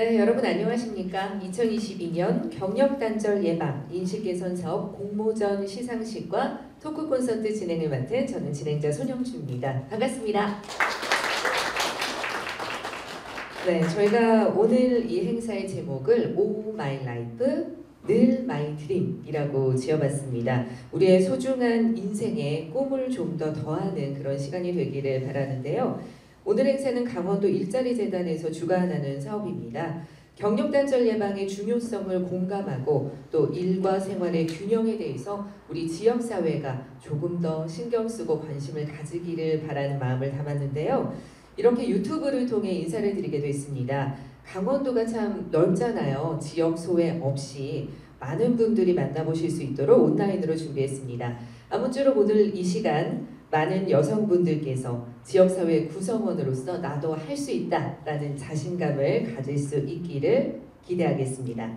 네, 여러분 안녕하십니까? 2022년 경력단절 예방 인식개선 사업 공모전 시상식과 토크 콘서트 진행을 맡은 저는 진행자 손영주입니다. 반갑습니다. 네, 저희가 오늘 이 행사의 제목을 O My Life, 늘 My Dream이라고 지어봤습니다. 우리의 소중한 인생에 꿈을 좀 더 더하는 그런 시간이 되기를 바라는데요. 오늘 행사는 강원도 일자리재단에서 주관하는 사업입니다. 경력단절 예방의 중요성을 공감하고 또 일과 생활의 균형에 대해서 우리 지역사회가 조금 더 신경 쓰고 관심을 가지기를 바라는 마음을 담았는데요. 이렇게 유튜브를 통해 인사를 드리게 됐습니다. 강원도가 참 넓잖아요. 지역 소외 없이 많은 분들이 만나보실 수 있도록 온라인으로 준비했습니다. 아무쪼록 오늘 이 시간 많은 여성분들께서 지역사회 구성원으로서 나도 할 수 있다라는 자신감을 가질 수 있기를 기대하겠습니다.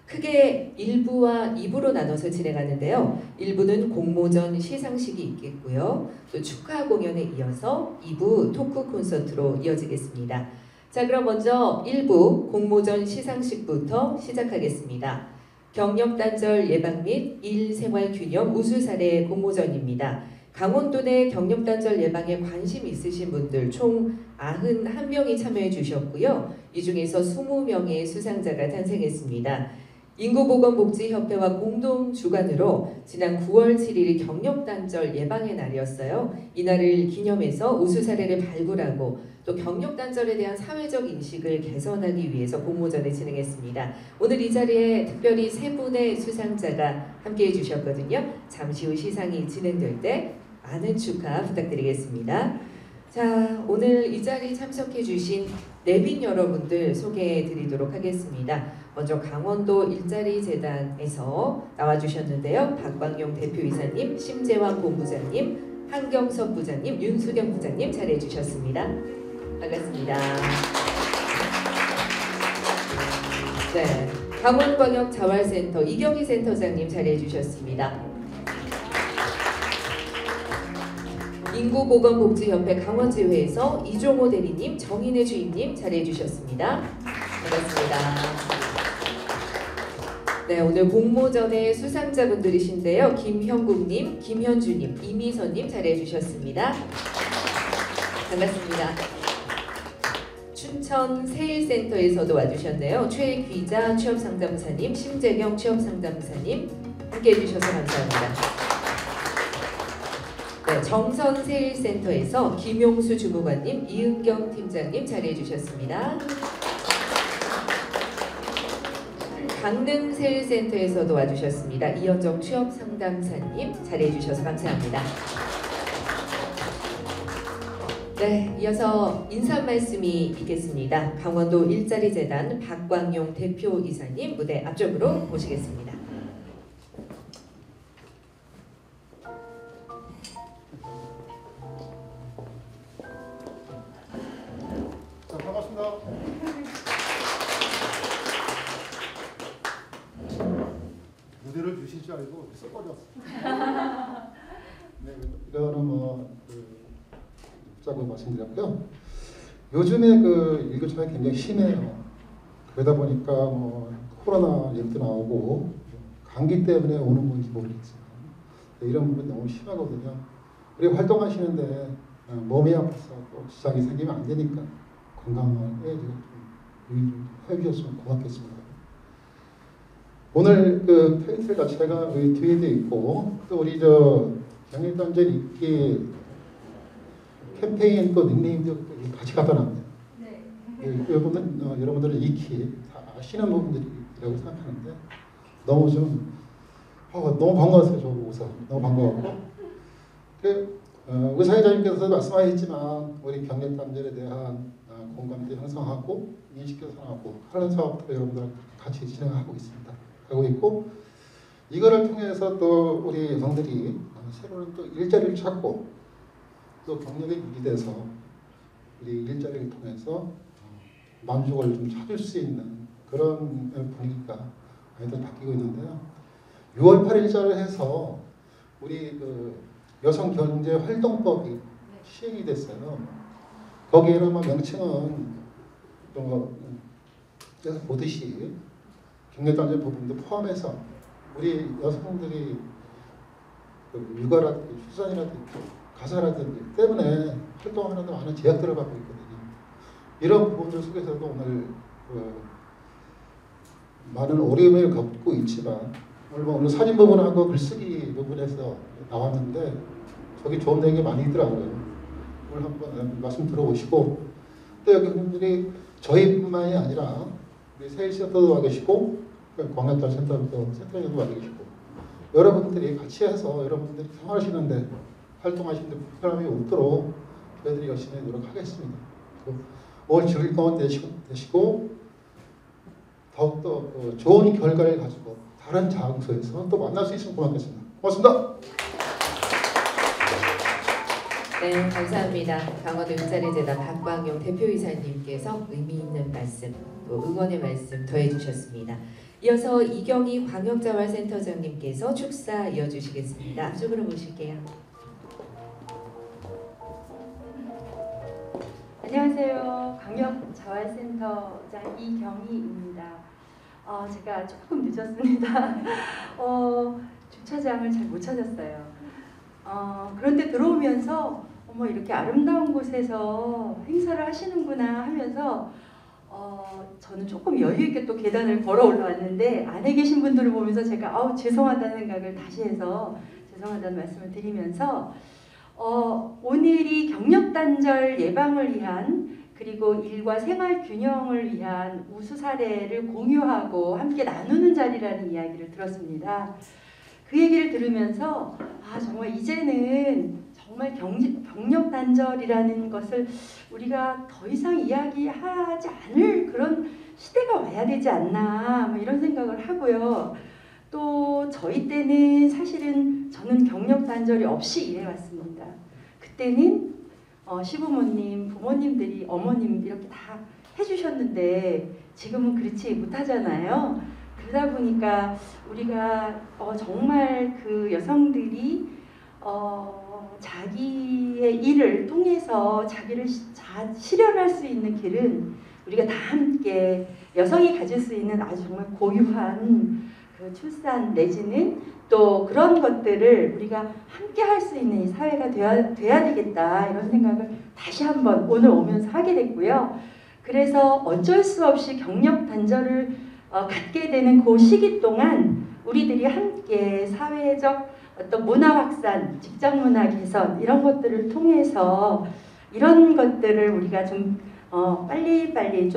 크게 1부와 2부로 나눠서 진행하는데요. 1부는 공모전 시상식이 있겠고요. 또 축하 공연에 이어서 2부 토크 콘서트로 이어지겠습니다. 자, 그럼 먼저 1부 공모전 시상식부터 시작하겠습니다. 경력단절 예방 및 일생활균형 우수사례 공모전입니다. 강원도 내 경력단절 예방에 관심 있으신 분들 총 91명이 참여해 주셨고요. 이 중에서 20명의 수상자가 탄생했습니다. 인구보건복지협회와 공동 주관으로 지난 9월 7일이 경력단절 예방의 날이었어요. 이날을 기념해서 우수 사례를 발굴하고 또 경력단절에 대한 사회적 인식을 개선하기 위해서 공모전을 진행했습니다. 오늘 이 자리에 특별히 3분의 수상자가 함께해 주셨거든요. 잠시 후 시상이 진행될 때 많은 축하 부탁드리겠습니다. 자, 오늘 이 자리에 참석해 주신 내빈 여러분들 소개해 드리도록 하겠습니다. 먼저 강원도 일자리재단에서 나와주셨는데요. 박광용 대표이사님, 심재환 본부장님, 한경섭 부장님, 윤수경 부장님 자리해 주셨습니다. 반갑습니다. 네, 강원광역자활센터 이경희 센터장님 자리해 주셨습니다. 인구보건복지협회 강원지회에서 이종호 대리님, 정인혜 주임님 자리해 주셨습니다. 반갑습니다. 네, 오늘 공모전의 수상자분들이신데요. 김형국님, 김현주님, 이미선님 자리해 주셨습니다. 반갑습니다. 춘천 세일센터에서도 와주셨네요. 최귀자 취업상담사님, 심재경 취업상담사님 함께해 주셔서 감사합니다. 네, 정선세일센터에서 김용수 주무관님, 이은경 팀장님 자리해 주셨습니다. 강릉세일센터에서도 와주셨습니다. 이현정 취업상담사님 자리해 주셔서 감사합니다. 네, 이어서 인사 말씀이 있겠습니다. 강원도 일자리재단 박광용 대표이사님 무대 앞쪽으로 모시겠습니다. 무대를 주실 줄 알고 쏙 꺼졌어요. 네, 이거는 짜고 말씀드렸고요. 요즘에 그 일교차가 굉장히 심해요. 그러다 보니까 코로나 얘기도 나오고 감기 때문에 오는 건지 모르겠지만 이런 부분이 너무 심하거든요. 우리 활동하시는데 몸이 아파서 또 지장이 생기면 안 되니까 건강에 좀 해주셨으면 고맙겠습니다. 오늘 그 타이틀 자체가 여기 뒤에도 있고 또 우리 경력단절 읽기 캠페인 또 닉네임도 같이 갖다 놨네요. 네. 여러분들은 익히 다 아시는 부분들이라고 생각하는데 너무 너무 반가웠어요. 저도 우선 너무 반가웠고 우리 사회자님께서도 말씀하셨지만 우리 경력단절에 대한 공감대 형성하고 인식 개선하고 하는 사업도 여러분들 같이 진행하고 있습니다. 하고 있고 이거를 통해서 또 우리 여성들이 새로운 또 일자리를 찾고 또 경력에 유리돼서 우리 일자리를 통해서 만족을 좀 찾을 수 있는 그런 분위기가 많이들 바뀌고 있는데요. 6월 8일자를 해서 우리 그 여성경제활동법이 시행이 됐어요. 거기에는 명칭은 보듯이 경력단절 부분도 포함해서 우리 여성들이 육아라든지 출산이라든지 가사라든지 때문에 활동하는데 많은 제약들을 받고 있거든요. 이런 부분들 속에서도 오늘 많은 어려움을 겪고 있지만 오늘 사진 부분하고 글쓰기 부분에서 나왔는데 저기 좋은 내용이 많이 있더라고요. 오늘 한번 말씀 들어보시고 또 여기 분들이 저희뿐만이 아니라 우리 세일센터도 와 계시고 광역단센터도 센터에도 와 계시고 여러분들이 같이 해서 여러분들이 생활하시는데 활동하시는데 불편함이 없도록 저희들이 열심히 노력하겠습니다. 오늘 즐거운 되시고 더욱더 좋은 결과를 가지고 다른 장소에서 또 만날 수 있으면 고맙겠습니다. 고맙습니다. 네, 감사합니다. 강원도 일자리재단 박광용 대표이사님께서 의미 있는 말씀, 또 응원의 말씀 더해주셨습니다. 이어서 이경희 광역자활센터장님께서 축사 이어주시겠습니다. 앞쪽으로 모실게요. 안녕하세요. 광역자활센터장 이경희입니다. 제가 조금 늦었습니다. 주차장을 잘 못 찾았어요. 그런데 들어오면서 어머 이렇게 아름다운 곳에서 행사를 하시는구나 하면서 저는 조금 여유 있게 또 계단을 걸어 올라왔는데 안에 계신 분들을 보면서 제가 죄송하다는 생각을 다시 해서 죄송하다는 말씀을 드리면서 오늘이 경력단절 예방을 위한 그리고 일과 생활 균형을 위한 우수 사례를 공유하고 함께 나누는 자리라는 이야기를 들었습니다. 그 얘기를 들으면서 정말 이제는 정말 경력단절이라는 것을 우리가 더 이상 이야기하지 않을 그런 시대가 와야 되지 않나 뭐 이런 생각을 하고요. 또 저희 때는 사실은 저는 경력단절이 없이 일해왔습니다. 그때는 시부모님, 부모님들이 어머님 이렇게 다 해주셨는데 지금은 그렇지 못하잖아요. 그러다 보니까 우리가 정말 그 여성들이 자기의 일을 통해서 자기를 실현할 수 있는 길은 우리가 다 함께 여성이 가질 수 있는 아주 정말 고유한 그 출산 내지는 또 그런 것들을 우리가 함께 할 수 있는 이 사회가 돼야 되겠다 이런 생각을 다시 한번 오늘 오면서 하게 됐고요. 그래서 어쩔 수 없이 경력 단절을 갖게 되는 그 시기 동안 우리들이 함께 사회적 어떤 문화 확산, 직장 문화 개선 이런 것들을 통해서 이런 것들을 우리가 좀 빨리빨리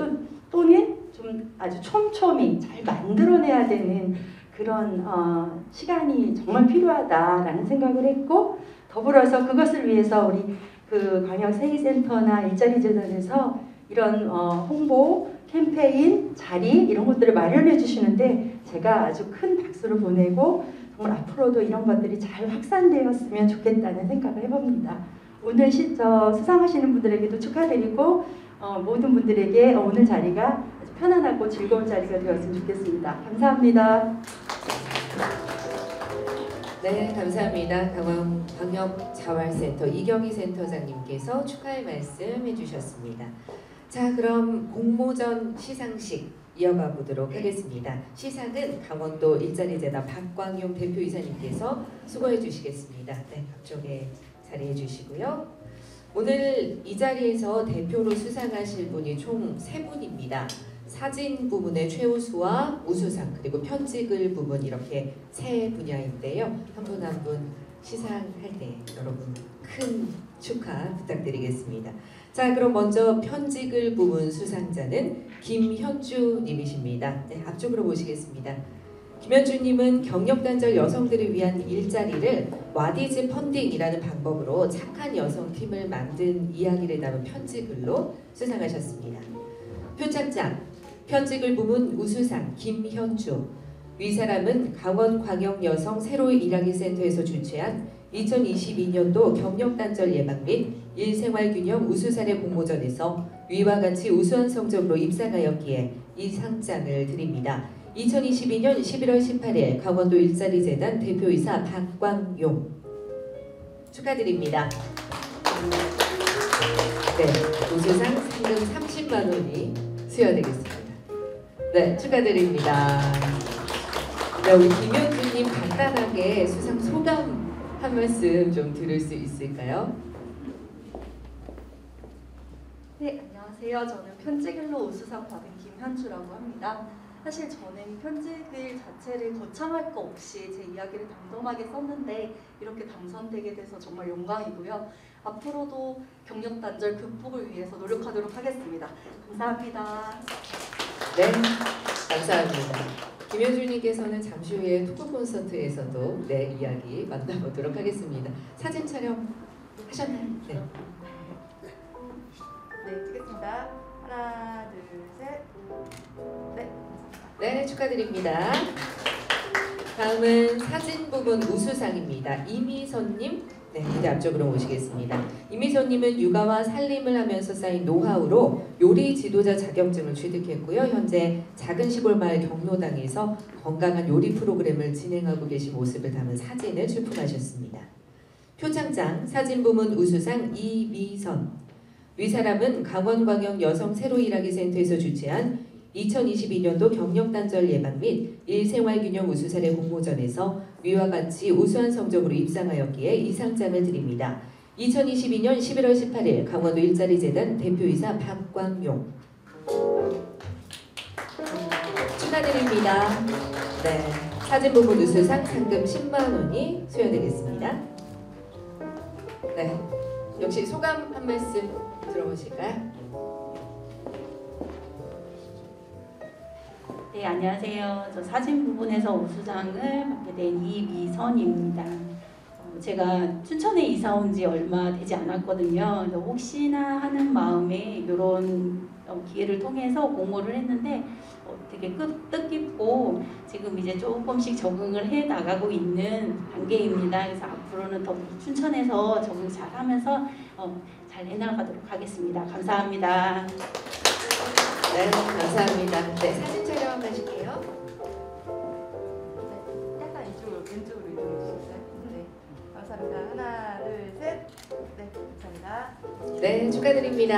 또는 좀 아주 촘촘히 잘 만들어내야 되는 그런 시간이 정말 필요하다라는 생각을 했고 더불어서 그것을 위해서 우리 그 광역세이센터나 일자리재단에서 이런 홍보, 캠페인, 자리 이런 것들을 마련해 주시는데 제가 아주 큰 박수를 보내고 정말 앞으로도 이런 것들이 잘 확산되었으면 좋겠다는 생각을 해봅니다. 오늘 수상하시는 분들에게도 축하드리고 모든 분들에게 오늘 자리가 아주 편안하고 즐거운 자리가 되었으면 좋겠습니다. 감사합니다. 네, 감사합니다. 광역자활센터 이경희 센터장님께서 축하의 말씀 해주셨습니다. 자, 그럼 공모전 시상식 이어가 보도록 하겠습니다. 시상은 강원도 일자리재단 박광용 대표이사님께서 수고해 주시겠습니다. 네, 앞쪽에 자리해 주시고요. 오늘 이 자리에서 대표로 수상하실 분이 총 3분입니다. 사진 부분의 최우수와 우수상 그리고 편집글 부분 이렇게 3분야인데요. 한 분 한 분 시상할 때 여러분 큰 축하 부탁드리겠습니다. 자, 그럼 먼저 편집글 부분 수상자는 김현주 님이십니다. 네, 앞쪽으로 모시겠습니다. 김현주님은 경력단절 여성들을 위한 일자리를 와디즈 펀딩이라는 방법으로 착한 여성팀을 만든 이야기를 담은 편집글로 수상하셨습니다. 표창장 편집글 부문 우수상 김현주. 위 사람은 강원광역여성 새로이 일하기 센터에서 주최한 2022년도 경력단절 예방 및 일생활균형 우수사례 공모전에서 위와 같이 우수한 성적으로 입상하였기에 이 상장을 드립니다. 2022년 11월 18일 강원도 일자리재단 대표이사 박광용 축하드립니다. 네, 우수상 상금 30만 원이 수여되겠습니다. 네, 축하드립니다. 네, 우리 김현주님 간단하게 수상 소감 한 말씀 좀 들을 수 있을까요? 네, 안녕하세요. 저는 편집글로 우수상 받은 김현주라고 합니다. 사실 저는 편집글 자체를 거창할 거 없이 제 이야기를 담담하게 썼는데 이렇게 당선되게 돼서 정말 영광이고요. 앞으로도 경력 단절 극복을 위해서 노력하도록 하겠습니다. 감사합니다. 네, 감사합니다. 김현주님께서는 잠시 후에 토크 콘서트에서도 네, 이야기 만나보도록 하겠습니다. 사진 촬영 하셨나요? 네. 네, 찍겠습니다. 하나, 둘, 셋. 네, 네, 축하드립니다. 다음은 사진 부분 우수상입니다. 이미선님, 네, 무대 앞쪽으로 모시겠습니다. 이미선님은 육아와 살림을 하면서 쌓인 노하우로 요리 지도자 자격증을 취득했고요. 현재 작은 시골 마을 경로당에서 건강한 요리 프로그램을 진행하고 계신 모습을 담은 사진을 출품하셨습니다. 표창장 사진 부문 우수상 이미선. 위사람은 강원광역 여성 새로 일하기 센터에서 주최한 2022년도 경력단절 예방 및 일생활균형 우수사례 공모전에서 위와 같이 우수한 성적으로 입상하였기에 이 상장을 드립니다. 2022년 11월 18일 강원도 일자리재단 대표이사 박광용. 축하드립니다. 네, 사진 부문 우수상 상금 10만 원이 수여되겠습니다. 네, 역시 소감 한 말씀 들어보실까요? 네, 안녕하세요. 저 사진 부분에서 우수상을 받게 된 이미선입니다. 제가 춘천에 이사 온 지 얼마 되지 않았거든요. 그래서 혹시나 하는 마음에 이런 기회를 통해서 공모를 했는데 되게 뜻깊고 지금 이제 조금씩 적응을 해 나가고 있는 단계입니다. 그래서 앞으로는 더 춘천에서 적응 잘 하면서 잘 해나가도록 하겠습니다. 감사합니다. 네, 감사합니다. 네, 사진 촬영 하실게요. 네, 약간 왼쪽으로 이동해 주실까요? 네, 감사합니다. 하나, 둘, 셋. 네, 감사합니다. 네, 축하드립니다.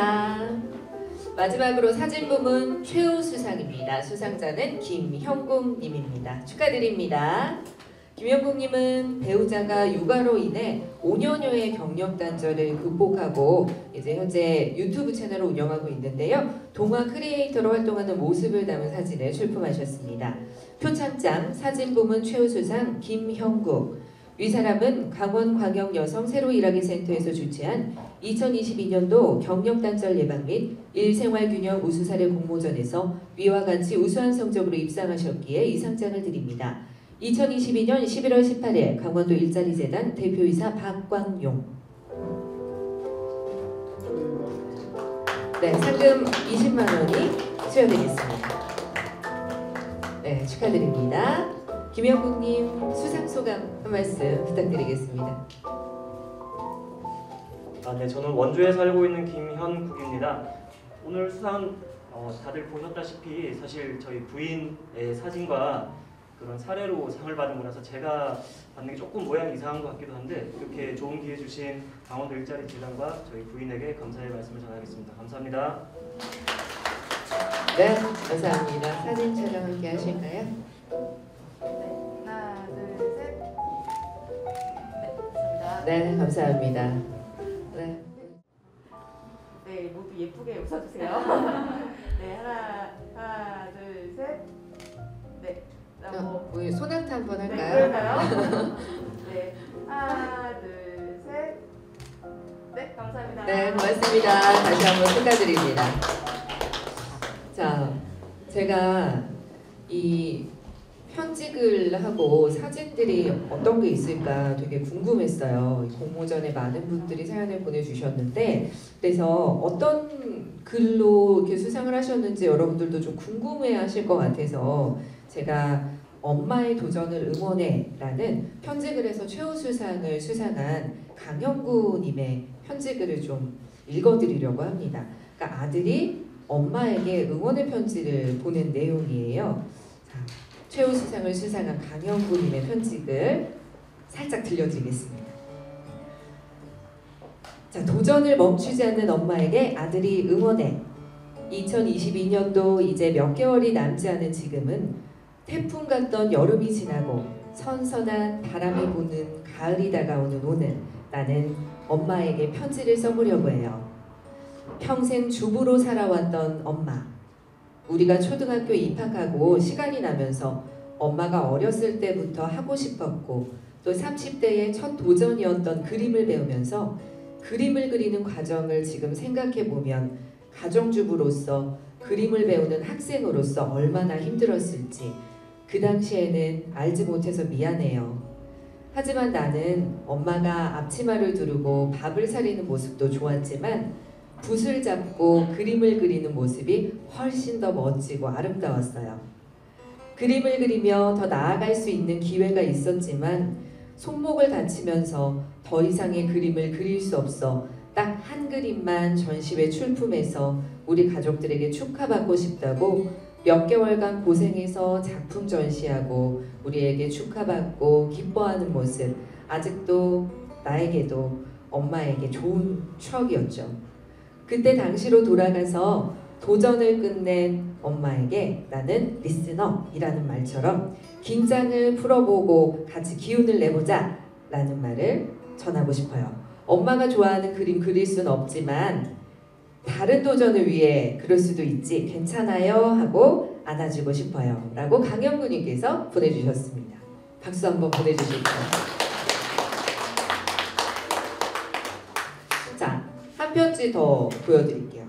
마지막으로 사진 부문 최우수상입니다. 수상자는 김형국님입니다. 축하드립니다. 김형국님은 배우자가 육아로 인해 5년여의 경력 단절을 극복하고 이제 현재 유튜브 채널을 운영하고 있는데요. 동화 크리에이터로 활동하는 모습을 담은 사진을 출품하셨습니다. 표창장 사진 부문 최우수상 김형국. 위사람은 강원광역 여성 새로 일하기 센터에서 주최한 2022년도 경력 단절 예방 및 일생활균형 우수사례 공모전에서 위와 같이 우수한 성적으로 입상하셨기에 이 상장을 드립니다. 2022년 11월 18일 강원도 일자리재단 대표이사 박광용. 네, 상금 20만 원이 수여되겠습니다. 네, 축하드립니다. 김영국님 수상 소감 한 말씀 부탁드리겠습니다. 네, 저는 원주에 살고 있는 김현국입니다. 오늘 수상 다들 보셨다시피 사실 저희 부인의 사진과 그런 사례로 상을 받은 거라서 제가 받는 게 조금 모양이 이상한 것 같기도 한데 이렇게 좋은 기회 주신 강원도 일자리 재단과 저희 부인에게 감사의 말씀을 전하겠습니다. 감사합니다. 네, 감사합니다. 사진 촬영 함께 하실까요? 네, 하나, 둘, 셋. 네, 감사합니다. 네, 감사합니다. 네. 네, 모두 예쁘게 웃어주세요. 네, 하나, 둘, 셋. 네, 우리 소나타 한번 네, 할까요? 그럴까요? 네, 하나, 둘, 셋. 네, 감사합니다. 네, 고맙습니다. 다시 한번 축하드립니다. 자, 제가 이 편집을 하고 사진들이 어떤 게 있을까 되게 궁금했어요. 공모전에 많은 분들이 사연을 보내주셨는데 그래서 어떤 글로 이렇게 수상을 하셨는지 여러분들도 좀 궁금해하실 것 같아서 제가 엄마의 도전을 응원해라는 편집글에서 최우수상을 수상한 강형구님의 편집글을 좀 읽어드리려고 합니다. 그러니까 아들이 엄마에게 응원의 편지를 보낸 내용이에요. 자, 최우수상을 수상한 강형구님의 편집을 살짝 들려드리겠습니다. 자, 도전을 멈추지 않는 엄마에게 아들이 응원해. 2022년도 이제 몇 개월이 남지 않은 지금은 태풍 같던 여름이 지나고 선선한 바람이 부는 가을이 다가오는 오늘, 나는 엄마에게 편지를 써보려고 해요. 평생 주부로 살아왔던 엄마. 우리가 초등학교 입학하고 시간이 나면서 엄마가 어렸을 때부터 하고 싶었고 또 30대의 첫 도전이었던 그림을 배우면서 그림을 그리는 과정을 지금 생각해보면 가정주부로서 그림을 배우는 학생으로서 얼마나 힘들었을지 그 당시에는 알지 못해서 미안해요. 하지만 나는 엄마가 앞치마를 두르고 밥을 차리는 모습도 좋았지만 붓을 잡고 그림을 그리는 모습이 훨씬 더 멋지고 아름다웠어요. 그림을 그리며 더 나아갈 수 있는 기회가 있었지만 손목을 다치면서 더 이상의 그림을 그릴 수 없어 딱 한 그림만 전시회 출품해서 우리 가족들에게 축하받고 싶다고 몇 개월간 고생해서 작품 전시하고 우리에게 축하받고 기뻐하는 모습, 아직도 나에게도 엄마에게 좋은 추억이었죠. 그때 당시로 돌아가서 도전을 끝낸 엄마에게 나는 리스너이라는 말처럼 긴장을 풀어보고 같이 기운을 내보자 라는 말을 전하고 싶어요. 엄마가 좋아하는 그림 그릴 수는 없지만 다른 도전을 위해 그럴 수도 있지, 괜찮아요 하고 안아주고 싶어요 라고 강영구님께서 보내주셨습니다. 박수 한번 보내주실게요. 자, 한 편지 더 보여드릴게요.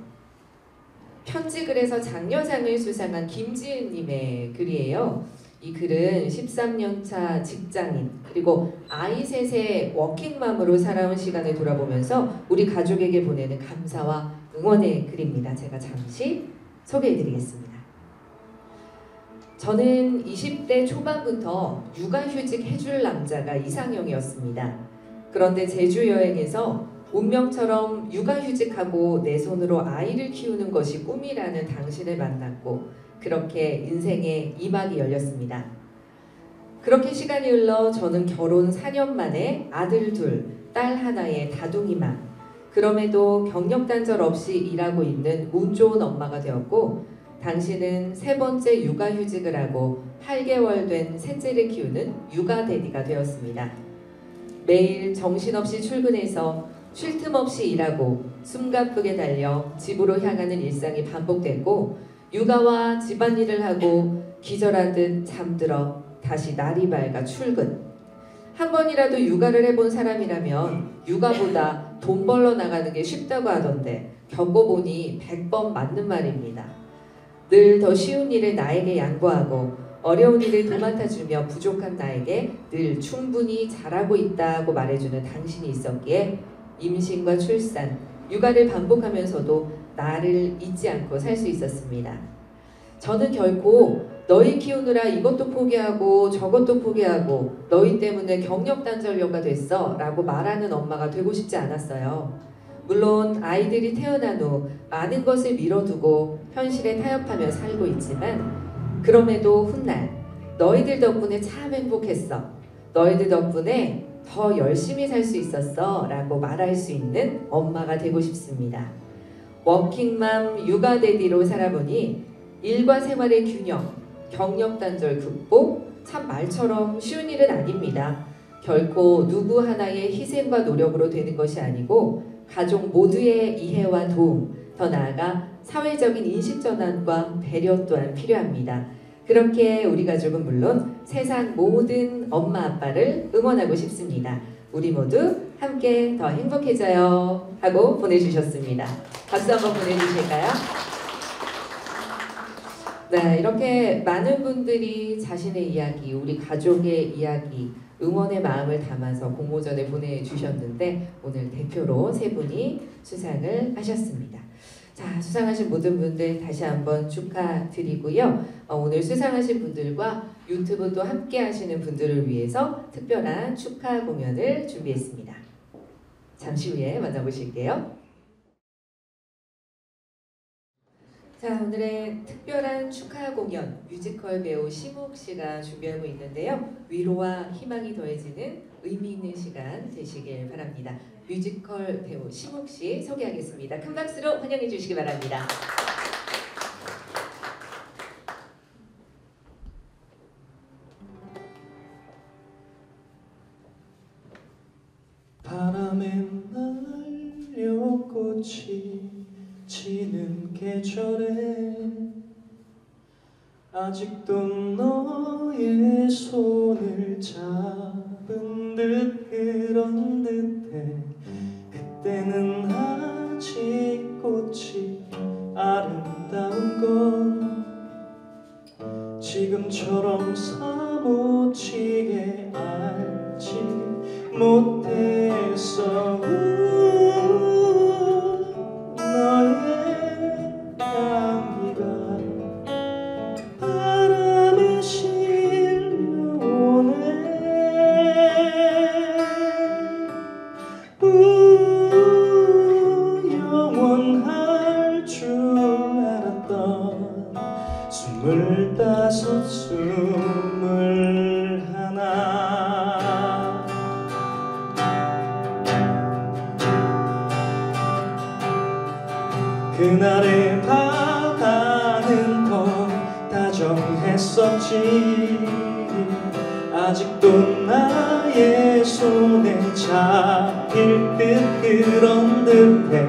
편지글에서 장려상을 수상한 김지은님의 글이에요. 이 글은 13년차 직장인 그리고 아이 셋의 워킹맘으로 살아온 시간을 돌아보면서 우리 가족에게 보내는 감사와 응원의 글입니다. 제가 잠시 소개해드리겠습니다. 저는 20대 초반부터 육아휴직 해줄 남자가 이상형이었습니다. 그런데 제주 여행에서 운명처럼 육아휴직하고 내 손으로 아이를 키우는 것이 꿈이라는 당신을 만났고 그렇게 인생의 2막이 열렸습니다. 그렇게 시간이 흘러 저는 결혼 4년 만에 아들 둘, 딸 하나의 다둥이맘, 그럼에도 경력단절 없이 일하고 있는 운 좋은 엄마가 되었고 당신은 세 번째 육아휴직을 하고 8개월 된 셋째를 키우는 육아대디가 되었습니다. 매일 정신없이 출근해서 쉴 틈 없이 일하고 숨가쁘게 달려 집으로 향하는 일상이 반복됐고 육아와 집안일을 하고 기절하듯 잠들어 다시 날이 밝아 출근. 한 번이라도 육아를 해본 사람이라면 육아보다 돈 벌러 나가는 게 쉽다고 하던데 겪어보니 100번 맞는 말입니다. 늘 더 쉬운 일을 나에게 양보하고 어려운 일을 도맡아주며 부족한 나에게 늘 충분히 잘하고 있다고 말해주는 당신이 있었기에 임신과 출산, 육아를 반복하면서도 나를 잊지 않고 살 수 있었습니다. 저는 결코 너희 키우느라 이것도 포기하고 저것도 포기하고 너희 때문에 경력단절녀가 됐어 라고 말하는 엄마가 되고 싶지 않았어요. 물론 아이들이 태어난 후 많은 것을 미뤄두고 현실에 타협하며 살고 있지만 그럼에도 훗날 너희들 덕분에 참 행복했어. 너희들 덕분에 더 열심히 살 수 있었어 라고 말할 수 있는 엄마가 되고 싶습니다. 워킹맘 육아대디로 살아보니 일과 생활의 균형, 경력단절 극복, 참 말처럼 쉬운 일은 아닙니다. 결코 누구 하나의 희생과 노력으로 되는 것이 아니고 가족 모두의 이해와 도움, 더 나아가 사회적인 인식전환과 배려 또한 필요합니다. 그렇게 우리 가족은 물론 세상 모든 엄마 아빠를 응원하고 싶습니다. 우리 모두 함께 더 행복해져요 하고 보내주셨습니다. 박수 한번 보내주실까요? 네, 이렇게 많은 분들이 자신의 이야기, 우리 가족의 이야기, 응원의 마음을 담아서 공모전에 보내주셨는데 오늘 대표로 세 분이 수상을 하셨습니다. 자, 수상하신 모든 분들 다시 한번 축하드리고요. 오늘 수상하신 분들과 유튜브 또 함께 하시는 분들을 위해서 특별한 축하 공연을 준비했습니다. 잠시 후에 만나보실게요. 자, 오늘의 특별한 축하 공연 뮤지컬 배우 심욱 씨가 준비하고 있는데요. 위로와 희망이 더해지는 의미 있는 시간 되시길 바랍니다. 뮤지컬 배우 심욱 씨 소개하겠습니다. 큰 박수로 환영해 주시기 바랍니다. 꽃이 지는 계절에 아직도 너의 손을 잡은 듯 그런 듯해. 그때는 아직 꽃이 아름다운 건 지금처럼 사무치게 알지 못했어. 너의 향기가 바람에 실려오네. 영원할 줄 알았던 25, 21 그날의 바다는 더 다정했었지. 아직도 나의 손에 잡힐 듯 그런 듯해.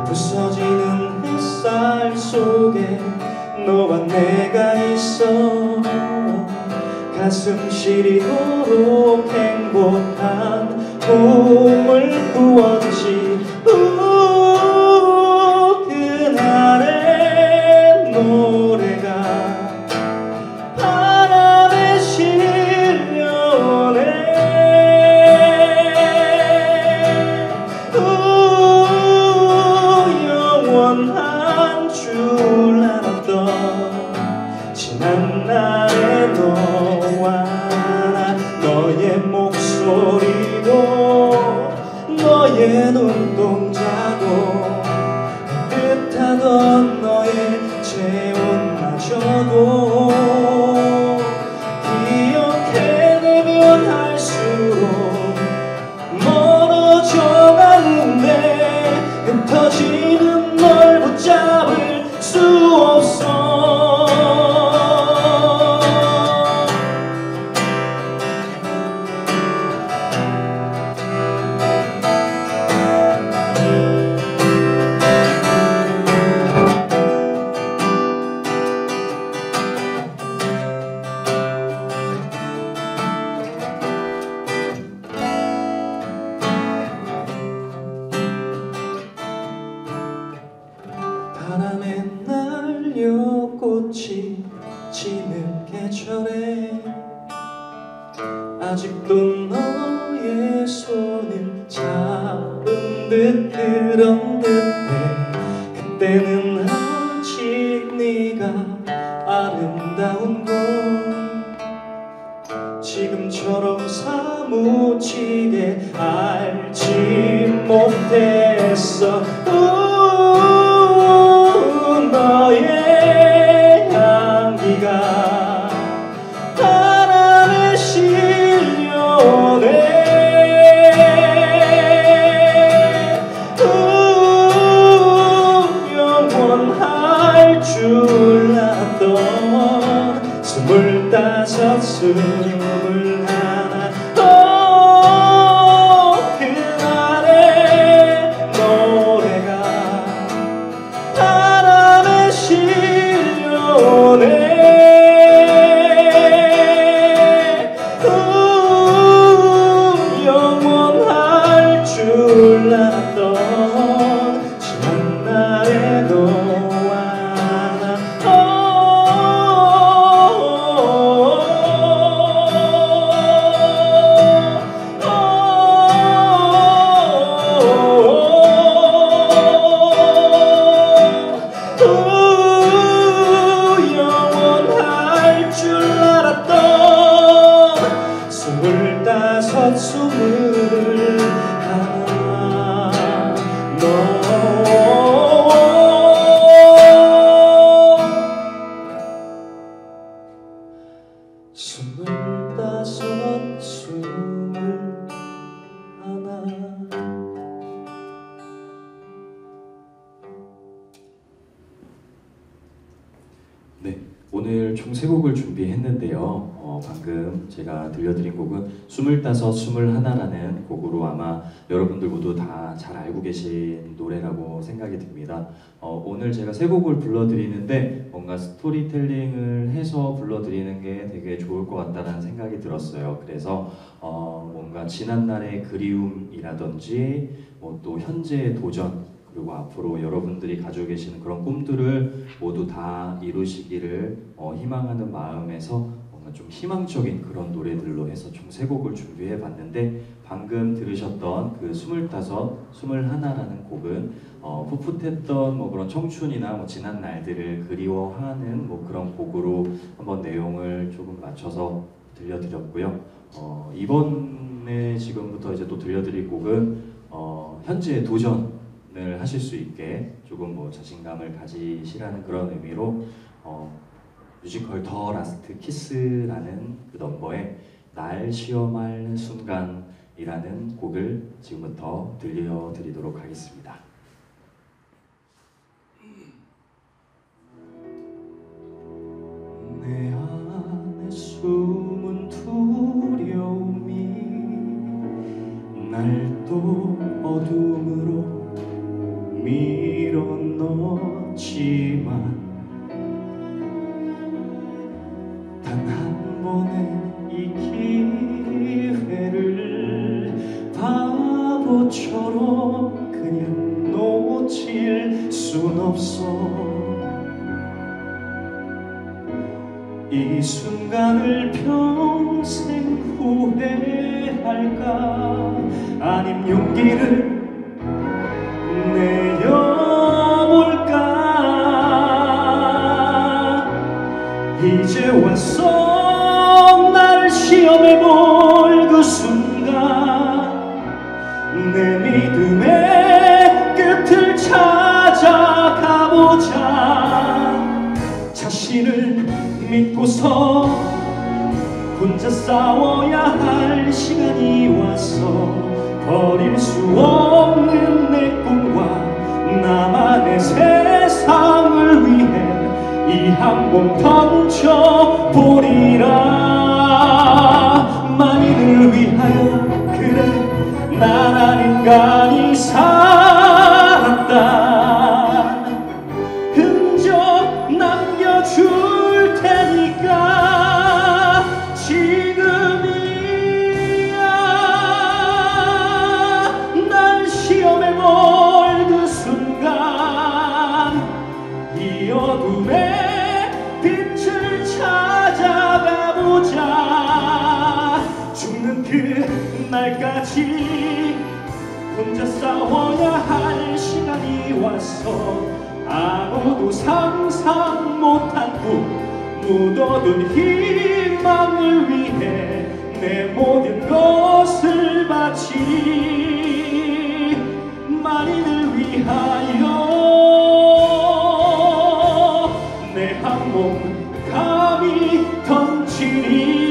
부서지는 햇살 속에 너와 내가 있어. 가슴 시리도록 행복한 꿈을 꾸었지. 그날의 노래가 바람에 실려오네. 영원한 줄 알았던 지난 날의 너와 나. 너의 목소리도 너의 눈동자도 뜻하던 너의 체온마저도 기억해내면 할수록 멀어져가는데 흩어지는 널 붙잡을 수 없어. 바람에 날려 꽃이 지는 계절에 아직도 너의 손을 잡은 듯 그런 듯해. 그때는 아직 네가 아름다운 건 지금처럼 사무치게 알지 못했어. 너의 향기가 바람에 실려오네. 영원할 줄 알았던 25, 21 그날의 노래가 바람에 실려오네. 영원할 줄 알았던 지난 날의 너와 나. 영원할 줄 알았던 25, 21 너. 네, 오늘 총 세 곡을 준비했는데요. 방금 제가 들려드린 곡은 25, 21라는 곡으로 아마 여러분들 모두 다 잘 알고 계신 노래라고 생각이 듭니다. 오늘 제가 세 곡을 불러드리는데 뭔가 스토리텔링을 해서 불러드리는 게 되게 좋을 것 같다는 생각이 들었어요. 그래서 뭔가 지난날의 그리움이라든지 뭐 또 현재의 도전, 그리고 앞으로 여러분들이 가지고 계시는 그런 꿈들을 모두 다 이루시기를 희망하는 마음에서 뭔가 좀 희망적인 그런 노래들로 해서 총 세 곡을 준비해 봤는데, 방금 들으셨던 그 25, 21라는 곡은 풋풋했던 뭐 그런 청춘이나 뭐 지난 날들을 그리워하는 뭐 그런 곡으로 한번 내용을 조금 맞춰서 들려드렸고요. 이번에 지금부터 이제 또 들려드릴 곡은 현재의 도전을 하실 수 있게 조금 뭐 자신감을 가지시라는 그런 의미로 뮤지컬 더 라스트 키스라는 그 넘버의 날 시험할 순간이라는 곡을 지금부터 들려드리도록 하겠습니다. 내 안에 숨은 두려움이 날 또 어둠으로 밀어넣지만 단 한 번의 이 기회를 바보처럼 그냥 놓칠 순 없어. 이 순간을 평생 후회할까, 아님 용기를 내려볼까. 이제 와서 날 시험해볼 그 순간, 내 믿음의 끝을 찾아가보자. 자신을 믿고서 혼자 싸워야 할 시간이 왔어. 버릴 수 없는 내 꿈과 나만의 세상을 위해 이 한 번 던져보리라. 만인을 위하여 그래 나란 인간이 살았다. 흔적 남겨줄 테니까 지금이야. 날 시험해볼 그 순간, 이 어둠에 빛을 찾아가보자. 죽는 그 날까지 혼자 싸워야 할 시간이 왔어. 아무도 상상 못한 꿈, 묻어둔 희망을 위해 내 모든 것을 바치리. 만인을 위하여 내 한 몸 감히 던지리.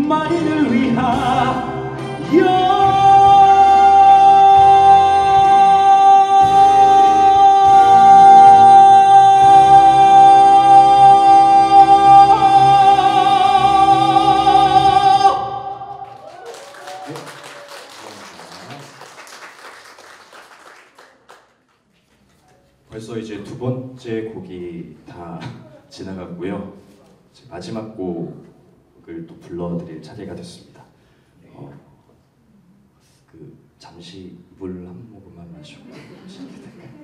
만인을 위하여. 벌써 이제 두 번째 곡이 다 지나갔고요. 이제 마지막 곡을 또 불러드릴 차례가 됐습니다. 잠시 물 한 모금만 마시고 시작해 될까요?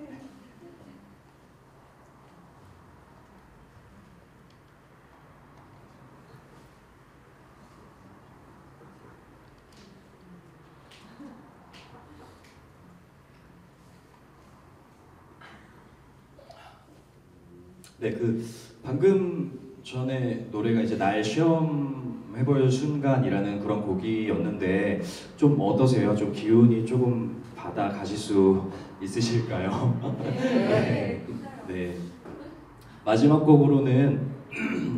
네, 방금 전에 노래가 이제 날 시험해볼 순간이라는 그런 곡이었는데 좀 어떠세요? 좀 기운이 조금 받아 가실 수 있으실까요? 네. 마지막 곡으로는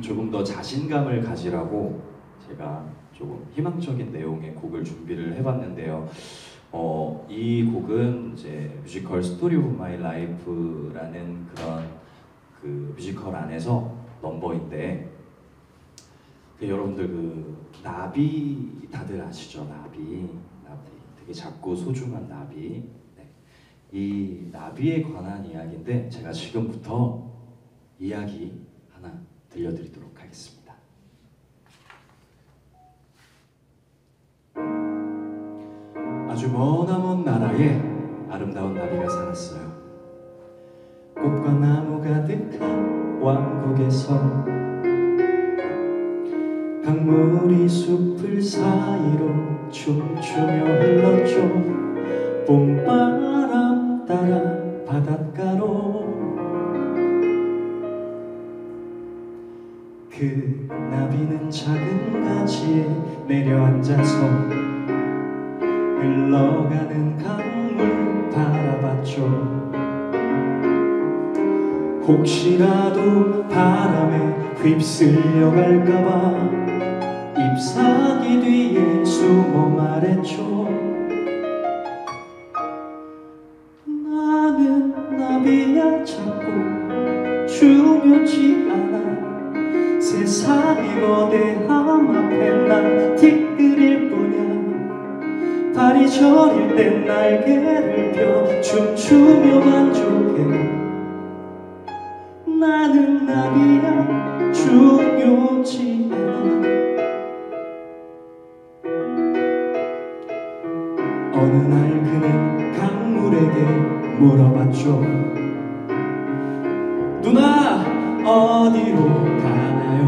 조금 더 자신감을 가지라고 제가 조금 희망적인 내용의 곡을 준비를 해봤는데요. 이 곡은 이제 뮤지컬 스토리 오브 마이 라이프라는 그런 그 뮤지컬 안에서 넘버인데 여러분들 그 나비 다들 아시죠? 나비 되게 작고 소중한 나비. 네. 이 나비에 관한 이야기인데 제가 지금부터 이야기 하나 들려드리도록 하겠습니다. 아주 머나먼 나라에 아름다운 나비가 살았어요. 꽃과 나무 가득한 왕국에서 강물이 숲을 사이로 춤추며 흘렀죠. 봄바람 따라 바닷가로 그 나비는 작은 가지에 내려앉아서 흘러가는 강물 바라봤죠. 혹시라도 바람에 휩쓸려 갈까봐 잎사귀 뒤에 숨어 말했죠. 나는 나비야 작고 중요치 않아. 세상의 거대함 앞에 난 티끌일 뿐이야. 발이 저릴 땐 날개를 펴 춤추며 만족해. 나는 나비야 중요치 않아. 어느 날 그는 강물에게 물어봤죠. 누나 어디로 가나요?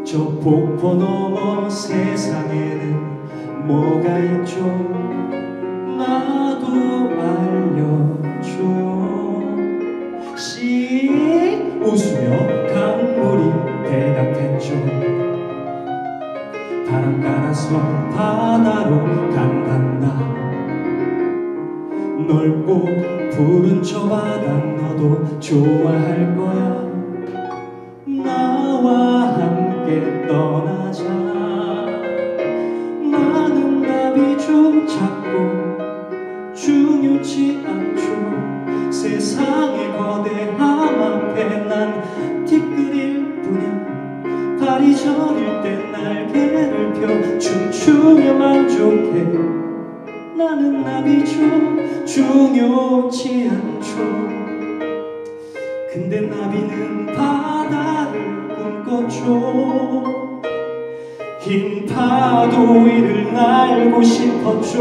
저 폭포 너머 세상에는 뭐가 있죠? 나도 알려줘요. 씩 웃으며 강물이 대답했죠. 바람 따라서 바다로 간단다. 넓고 푸른 저 바다 너도 좋아할 거야. 나와 함께 떠나자. 나는 나비 좀 작고 중요치 않죠. 세상의 거대함 앞에 난 티끌일 뿐이야. 발이 저릴 땐 날개를 펴 춤추며 만족해. 나는 나비죠 중요치 않죠. 근데 나비는 바다를 꿈꿨죠. 흰 파도 위를 날고 싶었죠.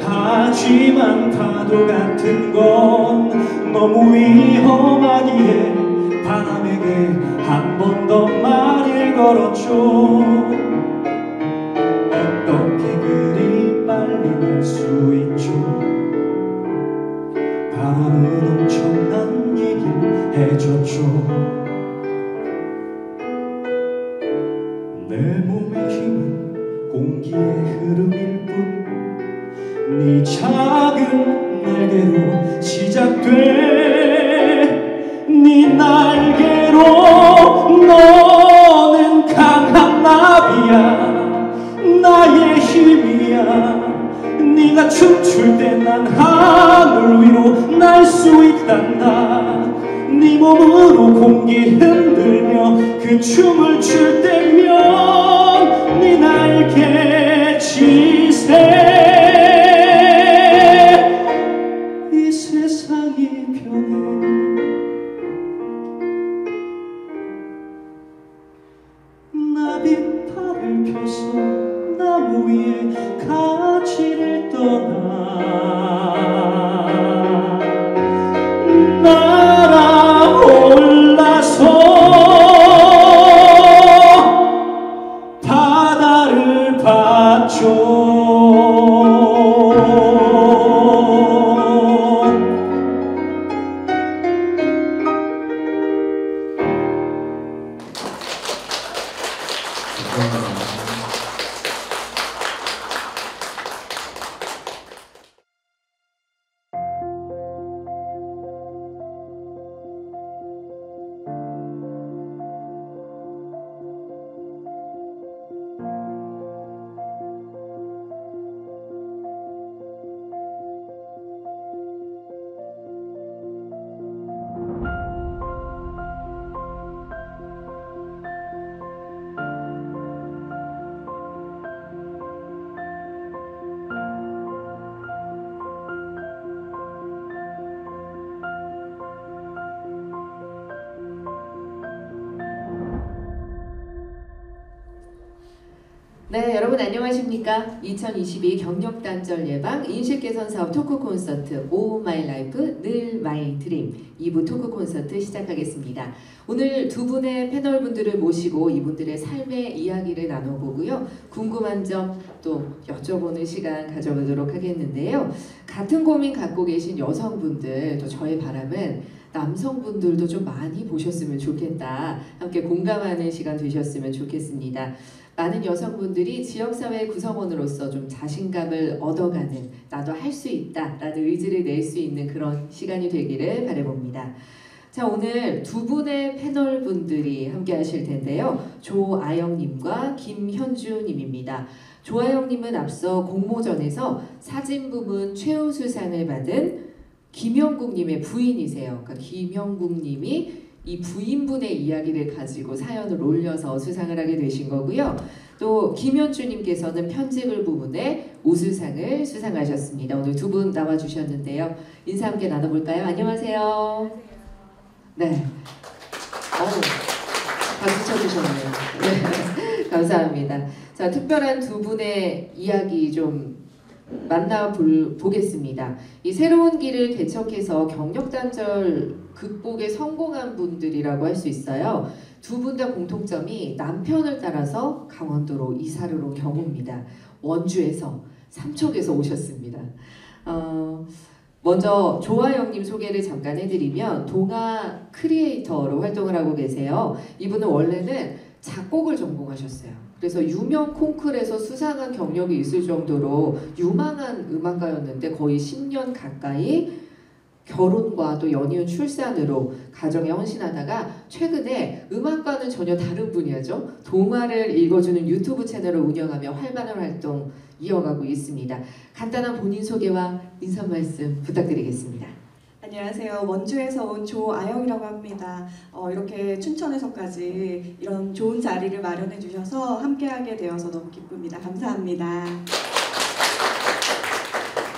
하지만 파도 같은 건 너무 위험하기에 바람에게 한 번 더 말을 걸었죠. 어떻게 그리 빨리 날 수 있죠? 바람은 엄청난 얘기를 해줬죠. 내 몸의 힘은 공기의 흐름일 뿐 네 작은 날개로 시작돼. 네 날개로 너는 강한 나비야. 나의 힘이야. 네가 춤출 때 난 하늘 위로 날 수 있단다. 네 몸으로 공기 흔들며 그 춤을 출 때면 네 날개 지세. 이 세상이 변해. 나비팔을 펴서 나무 위에 가지를 떠나 날아올라서 바다를 봤죠. 네, 여러분 안녕하십니까? 2022 경력단절 예방 인식개선 사업 토크 콘서트 오 마이 라이프 늘 마이 드림 2부 토크 콘서트 시작하겠습니다. 오늘 두 분의 패널 분들을 모시고 이분들의 삶의 이야기를 나눠보고요. 궁금한 점 또 여쭤보는 시간 가져보도록 하겠는데요. 같은 고민 갖고 계신 여성분들, 또 저의 바람은 남성분들도 좀 많이 보셨으면 좋겠다. 함께 공감하는 시간 되셨으면 좋겠습니다. 많은 여성분들이 지역사회 구성원으로서 좀 자신감을 얻어가는, 나도 할 수 있다 라는 의지를 낼 수 있는 그런 시간이 되기를 바라봅니다. 자, 오늘 두 분의 패널 분들이 함께 하실 텐데요. 조아영님과 김현주님입니다. 조아영님은 앞서 공모전에서 사진 부문 최우수상을 받은 김영국님의 부인이세요. 그러니까 김영국님이 이 부인분의 이야기를 가지고 사연을 올려서 수상을 하게 되신 거고요. 또 김현주님께서는 편집글 부문에 우수상을 수상하셨습니다. 오늘 두 분 나와주셨는데요. 인사 함께 나눠볼까요? 안녕하세요. 네. 박수 쳐주셨네요. 네. 감사합니다. 자, 특별한 두 분의 이야기 좀 만나보겠습니다. 이 새로운 길을 개척해서 경력단절 극복에 성공한 분들이라고 할 수 있어요. 두 분 다 공통점이 남편을 따라서 강원도로 이사를 온 경우입니다. 원주에서 삼척에서 오셨습니다. 먼저 조아영님 소개를 잠깐 해드리면 동화 크리에이터로 활동을 하고 계세요. 이분은 원래는 작곡을 전공하셨어요. 그래서 유명 콩쿨에서 수상한 경력이 있을 정도로 유망한 음악가였는데 거의 10년 가까이 결혼과 또 연이은 출산으로 가정에 헌신하다가 최근에 음악과는 전혀 다른 분야죠. 동화를 읽어주는 유튜브 채널을 운영하며 활발한 활동 이어가고 있습니다. 간단한 본인 소개와 인사 말씀 부탁드리겠습니다. 안녕하세요. 원주에서 온 조아영이라고 합니다. 이렇게 춘천에서까지 이런 좋은 자리를 마련해 주셔서 함께하게 되어서 너무 기쁩니다. 감사합니다.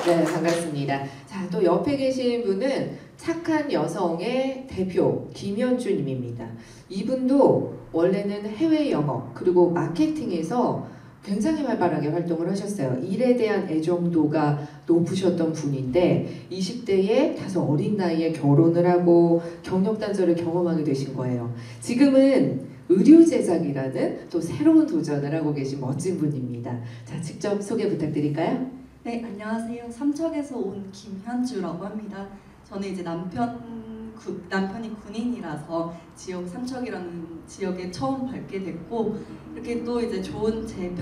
네, 반갑습니다. 자, 또 옆에 계신 분은 착한 여성의 대표 김현주님입니다. 이분도 원래는 해외 영어 그리고 마케팅에서 굉장히 활발하게 활동을 하셨어요. 일에 대한 애정도가 높으셨던 분인데 20대에 다소 어린 나이에 결혼을 하고 경력단절을 경험하게 되신 거예요. 지금은 의류 제작이라는 또 새로운 도전을 하고 계신 멋진 분입니다. 자, 직접 소개 부탁드릴까요? 네, 안녕하세요. 삼척에서 온 김현주라고 합니다. 저는 이제 남편이 군인이라서 지역 삼척이라는 지역에 처음 밟게 됐고 이렇게 또 이제 좋은 제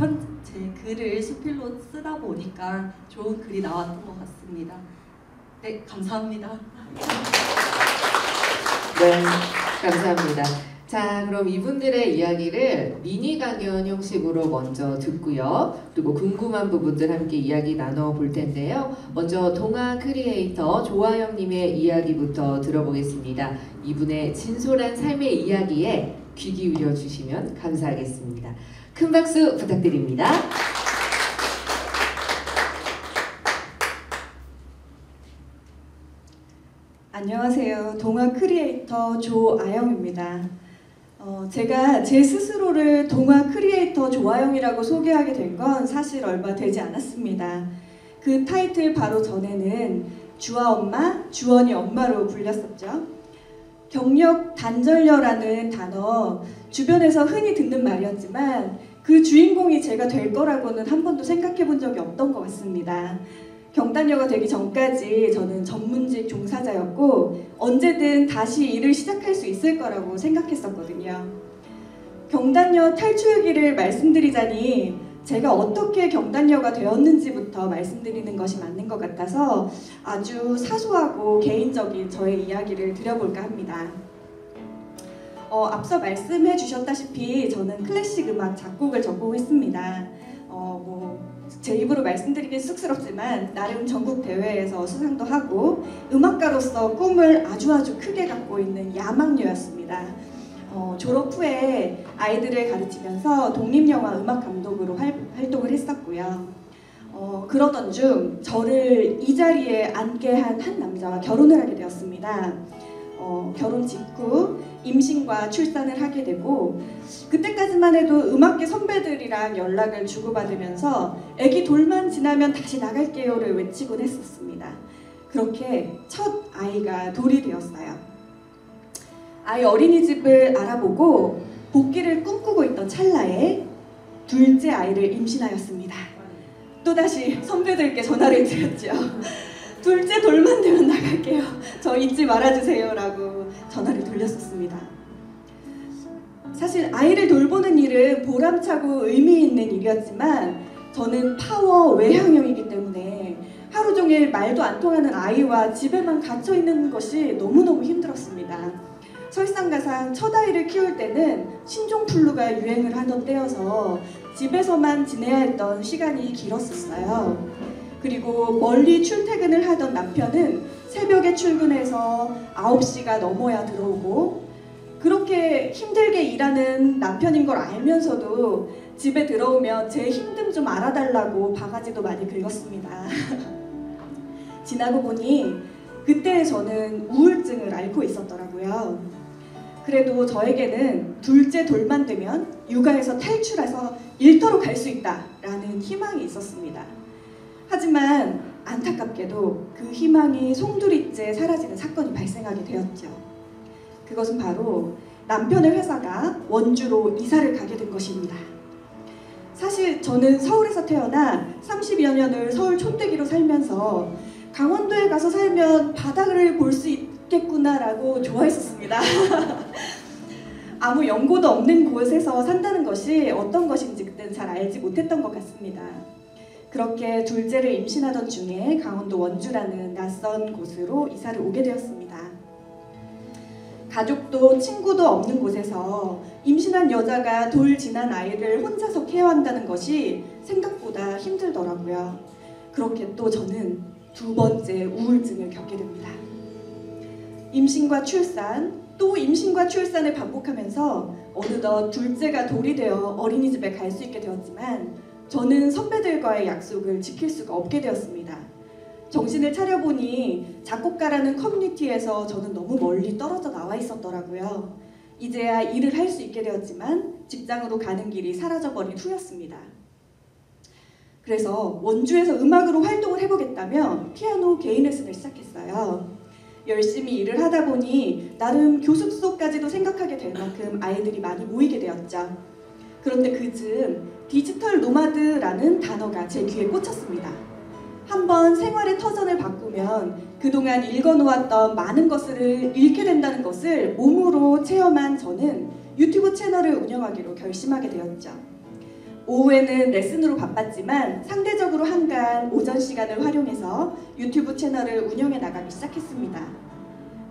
글을 수필로 쓰다 보니까 좋은 글이 나왔던 것 같습니다. 네, 감사합니다. 네, 감사합니다. 자, 그럼 이분들의 이야기를 미니 강연 형식으로 먼저 듣고요. 그리고 궁금한 부분들 함께 이야기 나눠볼 텐데요. 먼저 동화 크리에이터 조아영님의 이야기부터 들어보겠습니다. 이분의 진솔한 삶의 이야기에 귀 기울여 주시면 감사하겠습니다. 큰 박수 부탁드립니다. 안녕하세요. 동화 크리에이터 조아영입니다. 제가 제 스스로를 동화 크리에이터 조아영이라고 소개하게 된 건 사실 얼마 되지 않았습니다. 그 타이틀 바로 전에는 주아 엄마, 주원이 엄마로 불렸었죠. 경력 단절녀라는 단어 주변에서 흔히 듣는 말이었지만 그 주인공이 제가 될 거라고는 한 번도 생각해 본 적이 없던 것 같습니다. 경단녀가 되기 전까지 저는 전문직 종사자였고 언제든 다시 일을 시작할 수 있을 거라고 생각했었거든요. 경단녀 탈출기를 말씀드리자니 제가 어떻게 경단녀가 되었는지부터 말씀드리는 것이 맞는 것 같아서 아주 사소하고 개인적인 저의 이야기를 드려볼까 합니다. 앞서 말씀해 주셨다시피 저는 클래식 음악 작곡을 전공했습니다. 제 입으로 말씀드리긴 쑥스럽지만 나름 전국 대회에서 수상도 하고 음악가로서 꿈을 아주 크게 갖고 있는 야망녀였습니다. 졸업 후에 아이들을 가르치면서 독립영화 음악 감독으로 활동을 했었고요. 그러던 중 저를 이 자리에 앉게 한 남자와 결혼을 하게 되었습니다. 결혼 직후 임신과 출산을 하게 되고 그때까지만 해도 음악계 선배들이랑 연락을 주고받으면서 아기 돌만 지나면 다시 나갈게요를 외치곤 했었습니다. 그렇게 첫 아이가 돌이 되었어요. 아이 어린이집을 알아보고 복귀를 꿈꾸고 있던 찰나에 둘째 아이를 임신하였습니다. 또다시 선배들께 전화를 드렸죠. 둘째 돌만 되면 나갈게요. 저 잊지 말아주세요 라고 전화를 돌렸었습니다. 사실 아이를 돌보는 일은 보람차고 의미 있는 일이었지만 저는 파워 외향형이기 때문에 하루 종일 말도 안 통하는 아이와 집에만 갇혀 있는 것이 너무너무 힘들었습니다. 설상가상 첫 아이를 키울 때는 신종플루가 유행을 하던 때여서 집에서만 지내야 했던 시간이 길었었어요. 그리고 멀리 출퇴근을 하던 남편은 새벽에 출근해서 9시가 넘어야 들어오고 그렇게 힘들게 일하는 남편인 걸 알면서도 집에 들어오면 제 힘듦 좀 알아달라고 바가지도 많이 긁었습니다. 지나고 보니 그때 저는 우울증을 앓고 있었더라고요. 그래도 저에게는 둘째 돌만 되면 육아에서 탈출해서 일터로 갈 수 있다라는 희망이 있었습니다. 하지만 안타깝게도 그 희망이 송두리째 사라지는 사건이 발생하게 되었죠. 그것은 바로 남편의 회사가 원주로 이사를 가게 된 것입니다. 사실 저는 서울에서 태어나 30여 년을 서울 촌대기로 살면서 강원도에 가서 살면 바다를 볼 수 있겠구나라고 좋아했었습니다. 아무 연고도 없는 곳에서 산다는 것이 어떤 것인지 그때는 잘 알지 못했던 것 같습니다. 그렇게 둘째를 임신하던 중에 강원도 원주라는 낯선 곳으로 이사를 오게 되었습니다. 가족도 친구도 없는 곳에서 임신한 여자가 돌 지난 아이를 혼자서 케어한다는 것이 생각보다 힘들더라고요. 그렇게 또 저는 두 번째 우울증을 겪게 됩니다. 임신과 출산, 또 임신과 출산을 반복하면서 어느덧 둘째가 돌이 되어 어린이집에 갈 수 있게 되었지만 저는 선배들과의 약속을 지킬 수가 없게 되었습니다. 정신을 차려보니 작곡가라는 커뮤니티에서 저는 너무 멀리 떨어져 나와 있었더라고요. 이제야 일을 할 수 있게 되었지만 직장으로 가는 길이 사라져버린 후였습니다. 그래서 원주에서 음악으로 활동을 해보겠다며 피아노 개인 레슨을 시작했어요. 열심히 일을 하다 보니 나름 교습소까지도 생각하게 될 만큼 아이들이 많이 모이게 되었죠. 그런데 그즈음 디지털 노마드라는 단어가 제 귀에 꽂혔습니다. 한번 생활의 터전을 바꾸면 그동안 읽어놓았던 많은 것을 잃게 된다는 것을 몸으로 체험한 저는 유튜브 채널을 운영하기로 결심하게 되었죠. 오후에는 레슨으로 바빴지만 상대적으로 한가한 오전 시간을 활용해서 유튜브 채널을 운영해 나가기 시작했습니다.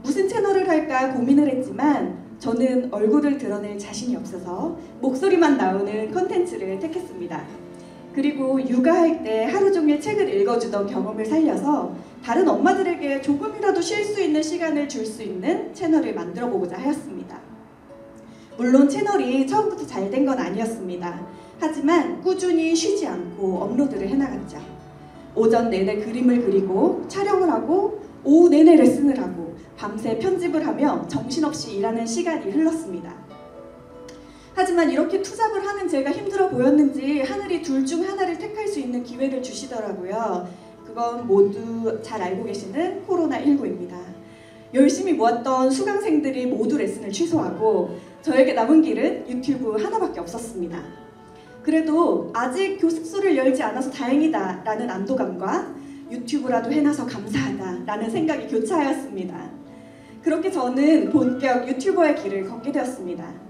무슨 채널을 할까 고민을 했지만 저는 얼굴을 드러낼 자신이 없어서 목소리만 나오는 컨텐츠를 택했습니다. 그리고 육아할 때 하루 종일 책을 읽어주던 경험을 살려서 다른 엄마들에게 조금이라도 쉴 수 있는 시간을 줄 수 있는 채널을 만들어 보고자 하였습니다. 물론 채널이 처음부터 잘 된 건 아니었습니다. 하지만 꾸준히 쉬지 않고 업로드를 해나갔죠. 오전 내내 그림을 그리고 촬영을 하고 오후 내내 레슨을 하고 밤새 편집을 하며 정신없이 일하는 시간이 흘렀습니다. 하지만 이렇게 투잡을 하는 제가 힘들어 보였는지 하늘이 둘 중 하나를 택할 수 있는 기회를 주시더라고요. 그건 모두 잘 알고 계시는 코로나19입니다. 열심히 모았던 수강생들이 모두 레슨을 취소하고 저에게 남은 길은 유튜브 하나밖에 없었습니다. 그래도 아직 교습소를 열지 않아서 다행이다 라는 안도감과 유튜브라도 해놔서 감사하다 라는 생각이 교차하였습니다. 그렇게 저는 본격 유튜버의 길을 걷게 되었습니다.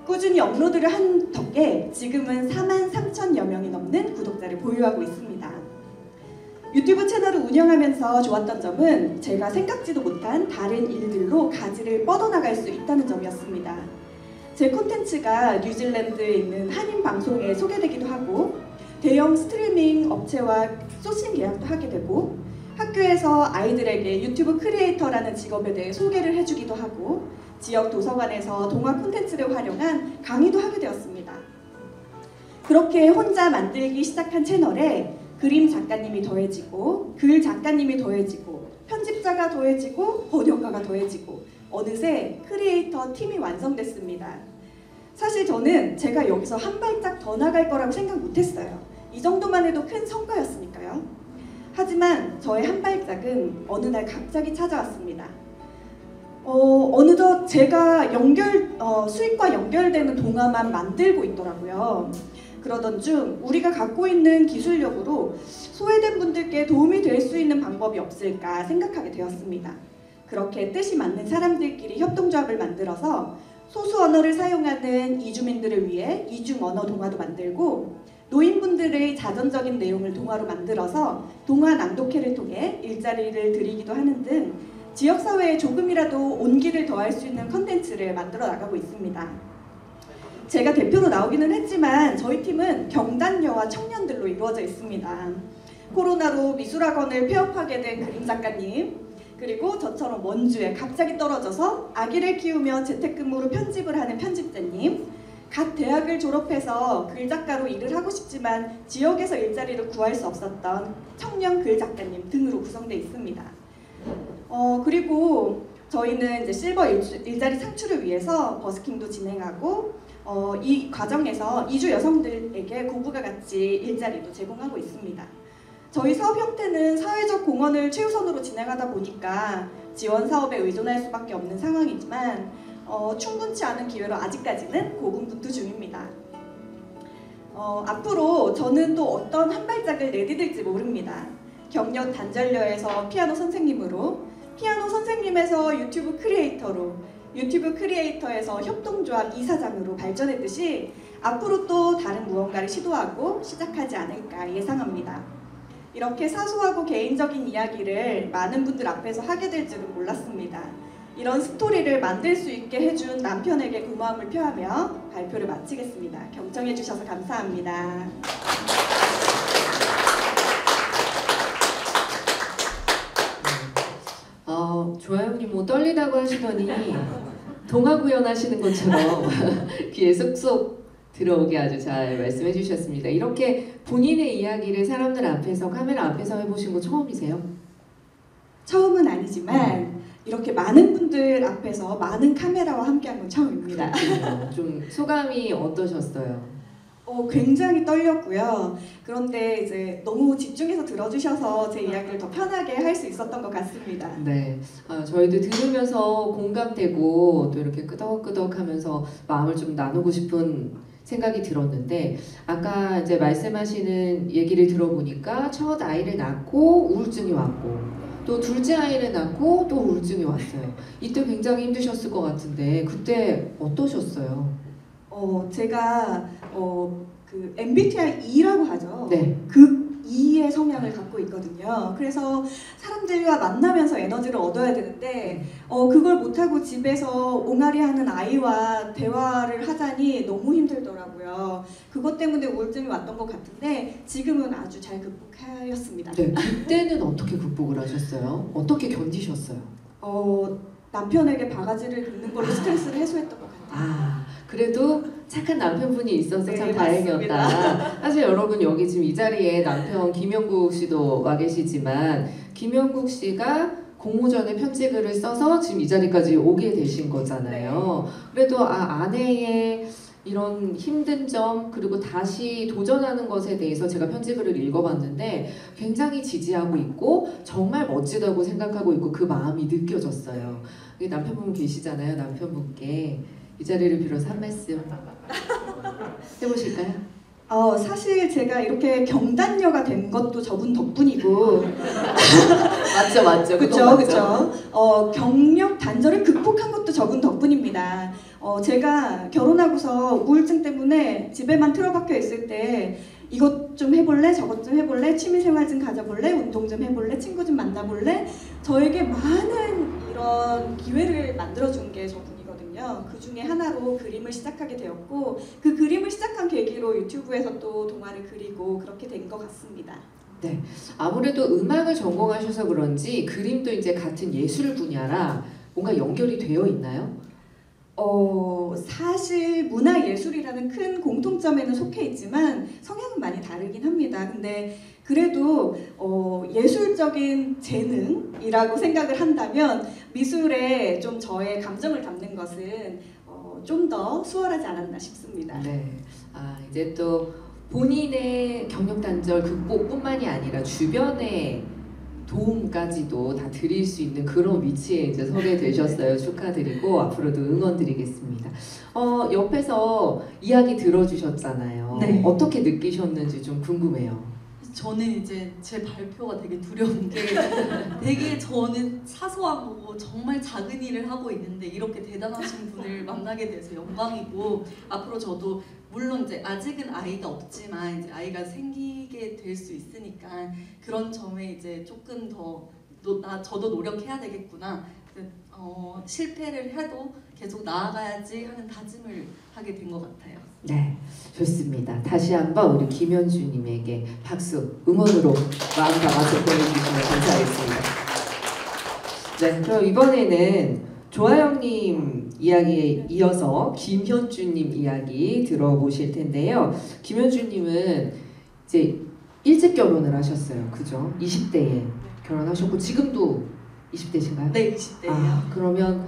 꾸준히 업로드를 한 덕에 지금은 43,000여 명이 넘는 구독자를 보유하고 있습니다. 유튜브 채널을 운영하면서 좋았던 점은 제가 생각지도 못한 다른 일들로 가지를 뻗어나갈 수 있다는 점이었습니다. 제 콘텐츠가 뉴질랜드에 있는 한인 방송에 소개되기도 하고 대형 스트리밍 업체와 소싱 계약도 하게 되고 학교에서 아이들에게 유튜브 크리에이터라는 직업에 대해 소개를 해주기도 하고 지역 도서관에서 동화 콘텐츠를 활용한 강의도 하게 되었습니다. 그렇게 혼자 만들기 시작한 채널에 그림 작가님이 더해지고 글 작가님이 더해지고 편집자가 더해지고 번역가가 더해지고 어느새 크리에이터 팀이 완성됐습니다. 사실 저는 제가 여기서 한 발짝 더 나갈 거라고 생각 못했어요. 이 정도만 해도 큰 성과였으니까요. 하지만 저의 한 발짝은 어느 날 갑자기 찾아왔습니다. 어느덧 제가 수익과 연결되는 동화만 만들고 있더라고요. 그러던 중 우리가 갖고 있는 기술력으로 소외된 분들께 도움이 될 수 있는 방법이 없을까 생각하게 되었습니다. 그렇게 뜻이 맞는 사람들끼리 협동조합을 만들어서 소수 언어를 사용하는 이주민들을 위해 이중 언어 동화도 만들고 노인분들의 자전적인 내용을 동화로 만들어서 동화 낭독회를 통해 일자리를 드리기도 하는 등 지역사회에 조금이라도 온기를 더할 수 있는 컨텐츠를 만들어 나가고 있습니다. 제가 대표로 나오기는 했지만 저희 팀은 경단녀와 청년들로 이루어져 있습니다. 코로나로 미술학원을 폐업하게 된 그림 작가님, 그리고 저처럼 원주에 갑자기 떨어져서 아기를 키우며 재택근무로 편집을 하는 편집자님, 갓 대학을 졸업해서 글작가로 일을 하고 싶지만 지역에서 일자리를 구할 수 없었던 청년 글작가님 등으로 구성되어 있습니다. 그리고 저희는 이제 실버 일자리 창출을 위해서 버스킹도 진행하고 이 과정에서 이주 여성들에게 고부가 같이 일자리도 제공하고 있습니다. 저희 사업 형태는 사회적 공헌을 최우선으로 진행하다 보니까 지원 사업에 의존할 수밖에 없는 상황이지만 충분치 않은 기회로 아직까지는 고군분투 중입니다. 앞으로 저는 또 어떤 한 발짝을 내디딜지 모릅니다. 경력 단절녀에서 피아노 선생님으로, 피아노 선생님에서 유튜브 크리에이터로, 유튜브 크리에이터에서 협동조합 이사장으로 발전했듯이 앞으로 또 다른 무언가를 시도하고 시작하지 않을까 예상합니다. 이렇게 사소하고 개인적인 이야기를 많은 분들 앞에서 하게 될 줄은 몰랐습니다. 이런 스토리를 만들 수 있게 해준 남편에게 고마움을 표하며 발표를 마치겠습니다. 경청해 주셔서 감사합니다. 조아영님 뭐 떨리다고 하시더니 동화 구연하시는 것처럼 귀에 쏙쏙 들어오게 아주 잘 말씀해 주셨습니다. 이렇게 본인의 이야기를 사람들 앞에서, 카메라 앞에서 해보신 거 처음이세요? 처음은 아니지만 이렇게 많은 분들 앞에서 많은 카메라와 함께한 건 처음입니다. 좀 소감이 어떠셨어요? 굉장히 떨렸고요. 그런데 이제 너무 집중해서 들어주셔서 제 이야기를 더 편하게 할 수 있었던 것 같습니다. 네, 저희도 들으면서 공감되고 또 이렇게 끄덕끄덕하면서 마음을 좀 나누고 싶은 생각이 들었는데, 아까 이제 말씀하시는 얘기를 들어보니까 첫 아이를 낳고 우울증이 왔고 또 둘째 아이를 낳고 또 우울증이 왔어요. 이때 굉장히 힘드셨을 것 같은데 그때 어떠셨어요? 제가 그 MBTI E라고 하죠. 네. 그 E의 성향을 갖고 있거든요. 그래서 사람들과 만나면서 에너지를 얻어야 되는데 그걸 못하고 집에서 옹알이하는 아이와 대화를 하자니 너무 힘들더라고요. 그것 때문에 우울증이 왔던 것 같은데 지금은 아주 잘 극복하였습니다. 네, 그때는 어떻게 극복을 하셨어요? 어떻게 견디셨어요? 남편에게 바가지를 긁는 걸로 스트레스를 해소했던 것 같아요. 그래도 착한 남편분이 있어서 네, 참 다행이었다. 맞습니다. 사실 여러분 여기 지금 이 자리에 남편 김영국 씨도 와 계시지만 김영국 씨가 공모전에 편지글을 써서 지금 이 자리까지 오게 되신 거잖아요. 그래도 아내의 이런 힘든 점 그리고 다시 도전하는 것에 대해서 제가 편지글을 읽어봤는데 굉장히 지지하고 있고 정말 멋지다고 생각하고 있고 그 마음이 느껴졌어요. 남편분 계시잖아요. 남편분께 이 자리를 빌어서 한 말씀 해보실까요? 사실 제가 이렇게 경단녀가 된 것도 저분 덕분이고 맞죠. 그렇죠. 경력 단절을 극복한 것도 저분 덕분입니다. 제가 결혼하고서 우울증 때문에 집에만 틀어박혀 있을 때 이것 좀 해볼래? 저것 좀 해볼래? 취미생활 좀 가져볼래? 운동 좀 해볼래? 친구 좀 만나볼래? 저에게 많은 이런 기회를 만들어준 게 저분이거든요. 그 중에 하나로 그림을 시작하게 되었고 그 그림을 시작한 계기로 유튜브에서 또 동화를 그리고 그렇게 된 것 같습니다. 네, 아무래도 음악을 전공하셔서 그런지 그림도 이제 같은 예술 분야라 뭔가 연결이 되어 있나요? 사실 문화예술이라는 큰 공통점에는 속해 있지만 성향은 많이 다르긴 합니다. 근데 그래도 예술적인 재능이라고 생각을 한다면 미술에 좀 저의 감정을 담는 것은 좀 더 수월하지 않았나 싶습니다. 네. 이제 또 본인의 경력 단절 극복뿐만이 아니라 주변의 도움까지도 다 드릴 수 있는 그런 위치에 이제 서게 되셨어요. 축하드리고 앞으로도 응원 드리겠습니다. 옆에서 이야기 들어주셨잖아요. 네. 어떻게 느끼셨는지 좀 궁금해요. 저는 이제 제 발표가 되게 두려운 게 되게 저는 사소한 거고 정말 작은 일을 하고 있는데 이렇게 대단하신 분을 만나게 돼서 영광이고 앞으로 저도 물론 이제 아직은 아이가 없지만 이제 아이가 생기게 될 수 있으니까 그런 점에 이제 조금 더 저도 노력해야 되겠구나. 실패를 해도 계속 나아가야지 하는 다짐을 하게 된 것 같아요. 네, 좋습니다. 다시 한번 우리 김현주님에게 박수, 응원으로 마음 담아서 보내주시면 감사하겠습니다. 네, 그럼 이번에는 조아영님 이야기에 이어서 김현주님 이야기 들어보실 텐데요. 김현주님은 이제 일찍 결혼을 하셨어요. 그죠? 20대에 결혼하셨고 지금도 20대신가요? 네, 20대예요. 그러면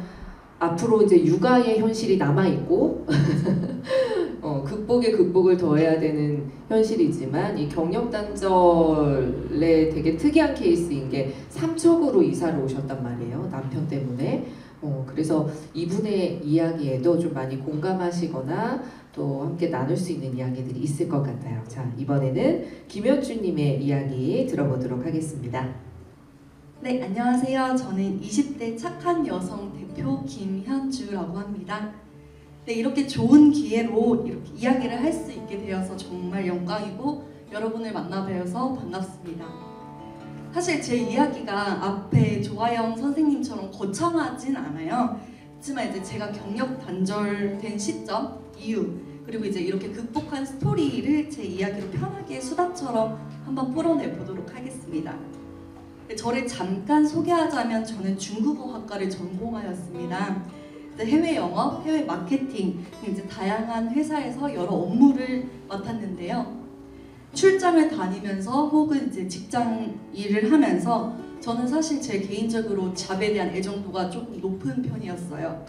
앞으로 이제 육아의 현실이 남아있고 극복에 극복을 더해야 되는 현실이지만 이 경력 단절의 되게 특이한 케이스인 게 삼척으로 이사를 오셨단 말이에요. 남편 때문에. 그래서 이분의 이야기에도 좀 많이 공감하시거나 또 함께 나눌 수 있는 이야기들이 있을 것 같아요. 자, 이번에는 김현주님의 이야기 들어보도록 하겠습니다. 네, 안녕하세요. 저는 20대 착한 여성 대표 김현주라고 합니다. 네, 이렇게 좋은 기회로 이렇게 이야기를 할 수 있게 되어서 정말 영광이고 여러분을 만나 뵈어서 반갑습니다. 사실 제 이야기가 앞에 조아영 선생님처럼 거창하진 않아요. 하지만 이제 제가 경력 단절된 시점, 이유, 그리고 이제 이렇게 극복한 스토리를 제 이야기로 편하게 수다처럼 한번 풀어내 보도록 하겠습니다. 저를 잠깐 소개하자면 저는 중국어학과를 전공하였습니다. 해외 영업, 해외 마케팅, 이제 다양한 회사에서 여러 업무를 맡았는데요. 출장을 다니면서 혹은 이제 직장 일을 하면서 저는 사실 제 개인적으로 잡에 대한 애정도가 조금 높은 편이었어요.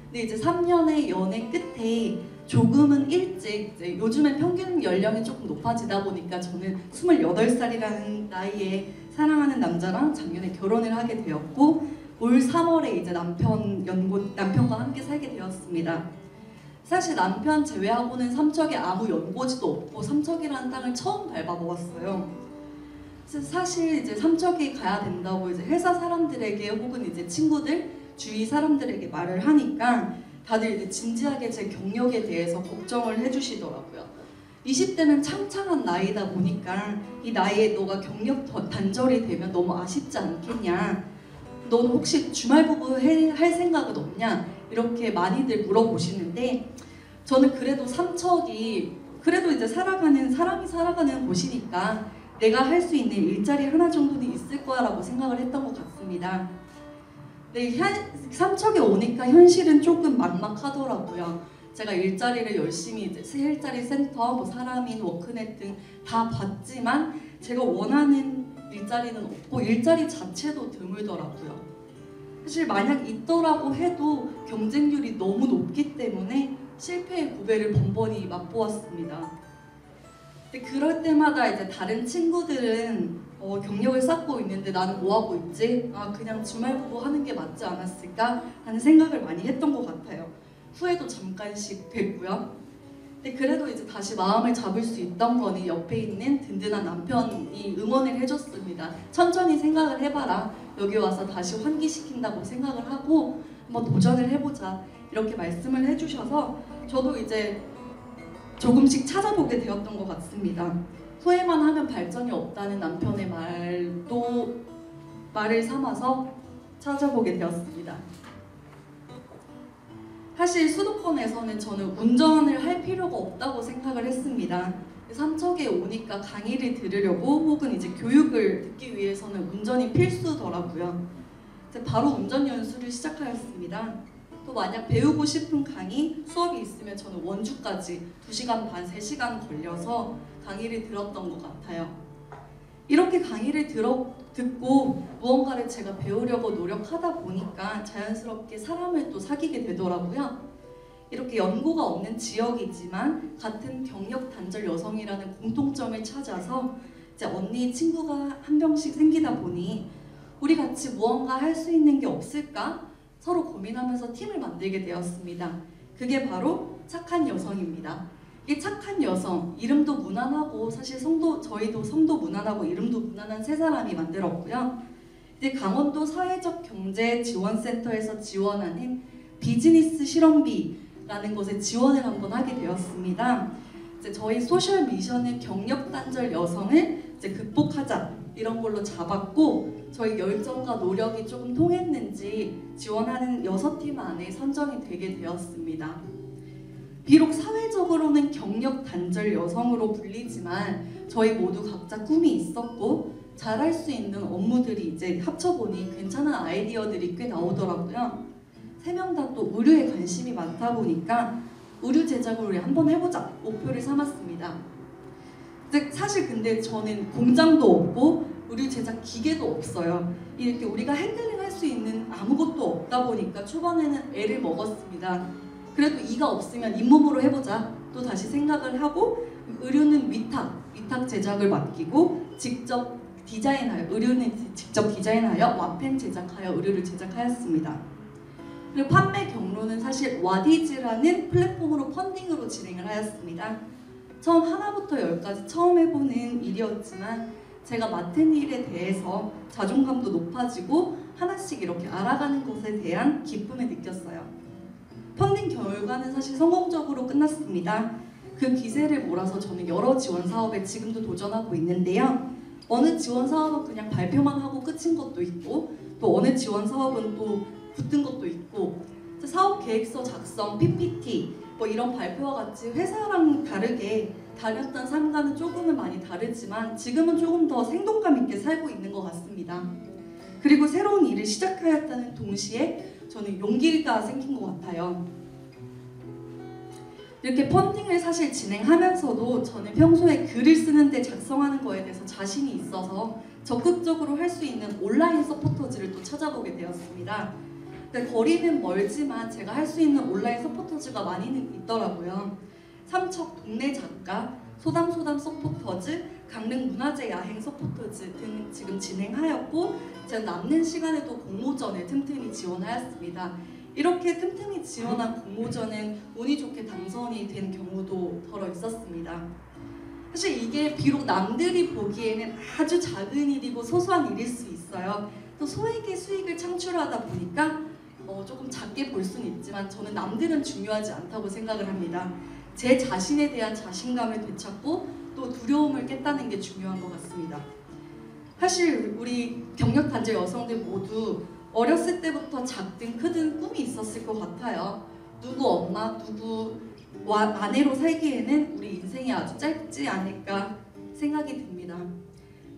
근데 이제 3년의 연애 끝에 조금은 일찍 이제 요즘엔 평균 연령이 조금 높아지다 보니까 저는 28살이라는 나이에 사랑하는 남자랑 작년에 결혼을 하게 되었고 올 3월에 이제 남편과 함께 살게 되었습니다. 사실 남편 제외하고는 삼척에 아무 연고지도 없고 삼척이라는 땅을 처음 밟아보았어요. 그래서 사실 이제 삼척에 가야 된다고 이제 회사 사람들에게 혹은 이제 친구들, 주위 사람들에게 말을 하니까 다들 이제 진지하게 제 경력에 대해서 걱정을 해주시더라고요. 20대는 창창한 나이다 보니까 이 나이에 너가 경력 단절이 되면 너무 아쉽지 않겠냐? 넌 혹시 주말부부 할 생각은 없냐? 이렇게 많이들 물어보시는데 저는 그래도 삼척이 그래도 이제 사람이 살아가는 곳이니까 내가 할 수 있는 일자리 하나 정도는 있을 거라고 생각을 했던 것 같습니다. 근데 삼척에 오니까 현실은 조금 막막하더라고요. 제가 일자리를 열심히 이제 일자리 센터, 뭐 사람인, 워크넷 등 다 봤지만 제가 원하는 일자리는 없고 일자리 자체도 드물더라고요. 사실 만약 있더라고 해도 경쟁률이 너무 높기 때문에 실패의 고배를 번번이 맛보았습니다. 근데 그럴 때마다 이제 다른 친구들은 경력을 쌓고 있는데 나는 뭐 하고 있지? 그냥 주말부부 하는 게 맞지 않았을까? 하는 생각을 많이 했던 것 같아요. 후회도 잠깐씩 됐고요. 근데 그래도 이제 다시 마음을 잡을 수 있던 거니 옆에 있는 든든한 남편이 응원을 해줬습니다. 천천히 생각을 해봐라. 여기 와서 다시 환기시킨다고 생각을 하고 한번 도전을 해보자. 이렇게 말씀을 해주셔서 저도 이제 조금씩 찾아보게 되었던 것 같습니다. 후회만 하면 발전이 없다는 남편의 말을 삼아서 찾아보게 되었습니다. 사실 수도권에서는 저는 운전을 할 필요가 없다고 생각을 했습니다. 삼척에 오니까 강의를 들으려고 혹은 이제 교육을 듣기 위해서는 운전이 필수더라고요. 바로 운전 연수를 시작하였습니다. 또 만약 배우고 싶은 강의, 수업이 있으면 저는 원주까지 2시간 반, 3시간 걸려서 강의를 들었던 것 같아요. 이렇게 강의를 듣고 무언가를 제가 배우려고 노력하다 보니까 자연스럽게 사람을 또 사귀게 되더라고요. 이렇게 연고가 없는 지역이지만 같은 경력 단절 여성이라는 공통점을 찾아서 이제 언니 친구가 한 명씩 생기다 보니 우리 같이 무언가 할 수 있는 게 없을까? 서로 고민하면서 팀을 만들게 되었습니다. 그게 바로 착한 여성입니다. 이 착한 여성, 이름도 무난하고 사실 저희도 성도 무난하고 이름도 무난한 세 사람이 만들었고요. 이제 강원도 사회적 경제 지원센터에서 지원하는 비즈니스 실험비라는 곳에 지원을 한번 하게 되었습니다. 이제 저희 소셜 미션은 경력 단절 여성을 이제 극복하자 이런 걸로 잡았고 저희 열정과 노력이 조금 통했는지 지원하는 6팀 안에 선정이 되게 되었습니다. 비록 사회적으로는 경력 단절 여성으로 불리지만 저희 모두 각자 꿈이 있었고 잘할 수 있는 업무들이 이제 합쳐보니 괜찮은 아이디어들이 꽤 나오더라고요. 3명 다 또 의류에 관심이 많다 보니까 의류 제작을 우리 한번 해보자 목표를 삼았습니다. 사실 근데 저는 공장도 없고 의류 제작 기계도 없어요. 이렇게 우리가 핸들링 할 수 있는 아무것도 없다 보니까 초반에는 애를 먹었습니다. 그래도 이가 없으면 잇몸으로 해보자 또 다시 생각을 하고 의류는 위탁 제작을 맡기고 직접 디자인하여 의류는 직접 디자인하여 와펜 제작하여 의류를 제작하였습니다. 그리고 판매 경로는 사실 와디즈라는 플랫폼으로 펀딩으로 진행을 하였습니다. 처음 하나부터 10까지 처음 해보는 일이었지만 제가 맡은 일에 대해서 자존감도 높아지고 하나씩 이렇게 알아가는 것에 대한 기쁨을 느꼈어요. 펀딩 결과는 사실 성공적으로 끝났습니다. 그 기세를 몰아서 저는 여러 지원 사업에 지금도 도전하고 있는데요. 어느 지원 사업은 그냥 발표만 하고 끝인 것도 있고 또 어느 지원 사업은 또 붙은 것도 있고 사업 계획서 작성, PPT 뭐 이런 발표와 같이 회사랑 다르게 다녔던 삶과는 조금은 많이 다르지만 지금은 조금 더 생동감 있게 살고 있는 것 같습니다. 그리고 새로운 일을 시작하였다는 동시에 저는 용기가 생긴 것 같아요. 이렇게 펀딩을 사실 진행하면서도 저는 평소에 글을 쓰는데 작성하는 거에 대해서 자신이 있어서 적극적으로 할 수 있는 온라인 서포터즈를 또 찾아보게 되었습니다. 거리는 멀지만 제가 할 수 있는 온라인 서포터즈가 많이 있더라고요. 삼척 동네 작가, 소담소담 서포터즈, 강릉 문화재 야행 서포터즈 등 지금 진행하였고 제가 남는 시간에도 공모전에 틈틈이 지원하였습니다. 이렇게 틈틈이 지원한 공모전은 운이 좋게 당선이 된 경우도 덜어 있었습니다. 사실 이게 비록 남들이 보기에는 아주 작은 일이고 소소한 일일 수 있어요. 또 소액의 수익을 창출하다 보니까 조금 작게 볼 수는 있지만 저는 남들은 중요하지 않다고 생각을 합니다. 제 자신에 대한 자신감을 되찾고 또 두려움을 깼다는 게 중요한 것 같습니다. 사실 우리 경력 단절 여성들 모두 어렸을 때부터 작든 크든 꿈이 있었을 것 같아요. 누구 엄마, 누구 아내로 살기에는 우리 인생이 아주 짧지 않을까 생각이 듭니다.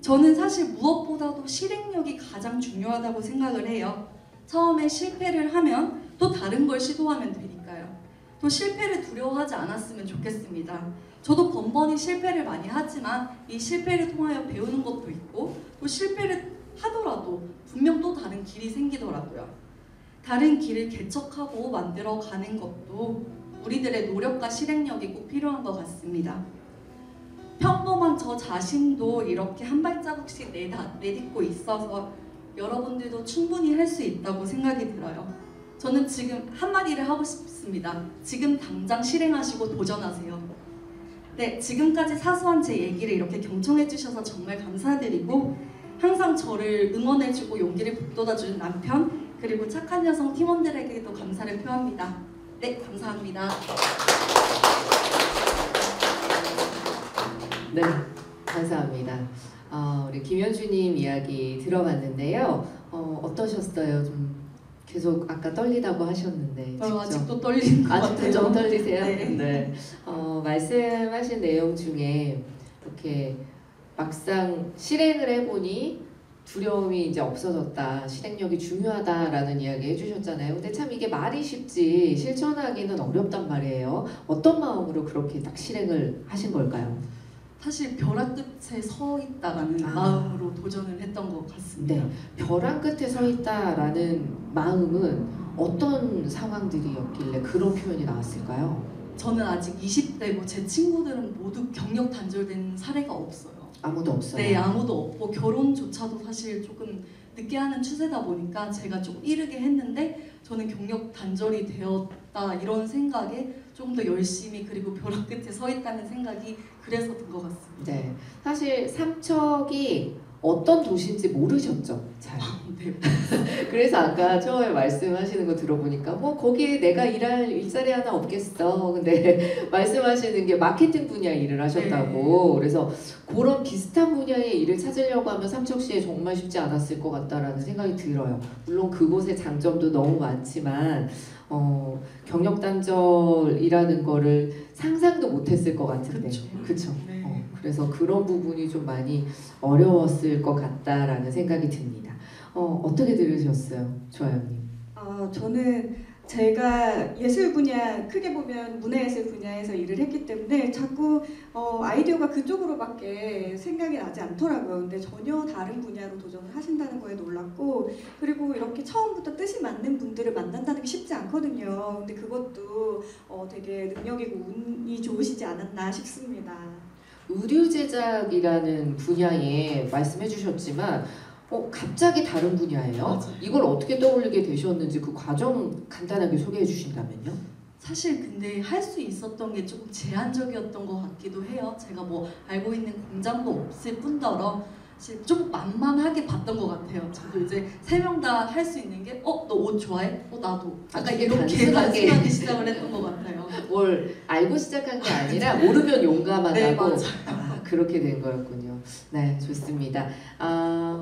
저는 사실 무엇보다도 실행력이 가장 중요하다고 생각을 해요. 처음에 실패를 하면 또 다른 걸 시도하면 되니까요. 또 실패를 두려워하지 않았으면 좋겠습니다. 저도 번번이 실패를 많이 하지만 이 실패를 통하여 배우는 것도 있고 또 실패를 하더라도 분명 또 다른 길이 생기더라고요. 다른 길을 개척하고 만들어가는 것도 우리들의 노력과 실행력이 꼭 필요한 것 같습니다. 평범한 저 자신도 이렇게 한 발자국씩 내딛고 있어서 여러분들도 충분히 할 수 있다고 생각이 들어요. 저는 지금 한마디를 하고 싶습니다. 지금 당장 실행하시고 도전하세요. 네, 지금까지 사소한 제 얘기를 이렇게 경청해 주셔서 정말 감사드리고 항상 저를 응원해주고 용기를 북돋아주는 남편 그리고 착한 여성 팀원들에게도 감사를 표합니다. 네, 감사합니다. 네, 감사합니다. 우리 김현주님 이야기 들어봤는데요. 어떠셨어요? 좀 계속 아까 떨리다고 하셨는데 아직도 떨리는 것 같아요. 아직도 좀 떨리세요? 네. 네. 말씀하신 내용 중에 이렇게 막상 실행을 해보니 두려움이 이제 없어졌다, 실행력이 중요하다라는 이야기 해주셨잖아요. 근데 참 이게 말이 쉽지 실천하기는 어렵단 말이에요. 어떤 마음으로 그렇게 딱 실행을 하신 걸까요? 사실 벼락 끝에 서 있다라는 마음으로 도전을 했던 것 같습니다. 네, 벼랑 끝에 서 있다라는 마음은 어떤 상황들이었길래 그런 표현이 나왔을까요? 저는 아직 20대고 제 친구들은 모두 경력 단절된 사례가 없어요. 아무도 없어요. 네, 아무도 없고 결혼조차도 사실 조금 늦게 하는 추세다 보니까 제가 조금 이르게 했는데 저는 경력 단절이 되었다 이런 생각에 조금 더 열심히 그리고 벼락 끝에 서 있다는 생각이 그래서 든 것 같습니다. 네, 사실 삼척이 어떤 도시인지 모르셨죠? 잘. 네. 그래서 아까 처음에 말씀하시는 거 들어보니까 거기에 내가 일할 일자리 하나 없겠어. 근데 말씀하시는 게 마케팅 분야 일을 하셨다고. 네. 그래서 그런 비슷한 분야의 일을 찾으려고 하면 삼척시에 정말 쉽지 않았을 것 같다라는 생각이 들어요. 물론 그곳의 장점도 너무 많지만 경력 단절이라는 거를 상상도 못했을 것 같은데. 그렇죠. 네. 그래서 그런 부분이 좀 많이 어려웠을 것 같다라는 생각이 듭니다. 어떻게 들으셨어요, 조아영님? 저는 제가 예술 분야, 크게 보면 문화예술 분야에서 일을 했기 때문에 자꾸 아이디어가 그쪽으로밖에 생각이 나지 않더라고요. 근데 전혀 다른 분야로 도전을 하신다는 거에 놀랐고, 그리고 이렇게 처음부터 뜻이 맞는 분들을 만난다는 게 쉽지 않거든요. 근데 그것도 되게 능력이고 운이 좋으시지 않았나 싶습니다. 의류 제작이라는 분야에 말씀해 주셨지만 갑자기 다른 분야예요. 맞아요. 이걸 어떻게 떠올리게 되셨는지 그 과정 간단하게 소개해 주신다면요. 사실 근데 할 수 있었던 게 조금 제한적이었던 것 같기도 해요. 제가 뭐 알고 있는 공장도 없을 뿐더러 사실 좀 만만하게 봤던 것 같아요. 저도 이제 3명 다 할 수 있는 게 너 옷 좋아해? 나도. 약간 이렇게 단순하게 시작을 했던 것 같아요. 뭘 알고 시작한 게 아니라 모르면 용감하다고. 네, 맞아요. 그렇게 된 거였군요. 네, 좋습니다.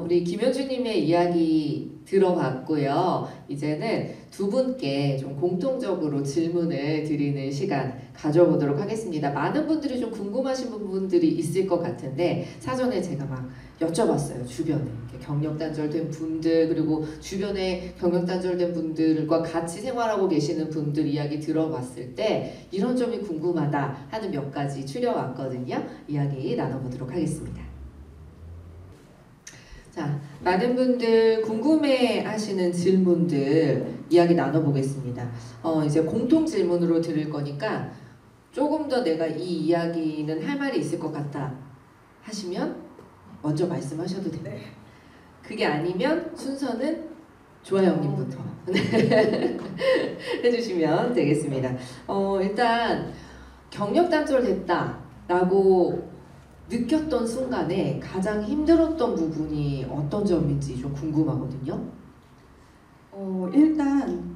우리 김현주님의 이야기 들어봤고요. 이제는 두 분께 좀 공통적으로 질문을 드리는 시간 가져보도록 하겠습니다. 많은 분들이 좀 궁금하신 부분들이 있을 것 같은데 사전에 제가 막 여쭤봤어요. 주변에 경력 단절된 분들, 그리고 주변에 경력 단절된 분들과 같이 생활하고 계시는 분들 이야기 들어봤을 때 이런 점이 궁금하다 하는 몇 가지 추려왔거든요. 이야기 나눠보도록 하겠습니다. 자, 많은 분들 궁금해하시는 질문들 이야기 나눠보겠습니다. 이제 공통 질문으로 드릴 거니까 조금 더 내가 이 이야기는 할 말이 있을 것 같다 하시면 먼저 말씀하셔도 됩니다. 네. 그게 아니면 순서는 조아영님부터 해주시면 되겠습니다. 일단 경력 단절됐다라고 느꼈던 순간에 가장 힘들었던 부분이 어떤 점인지 좀 궁금하거든요. 일단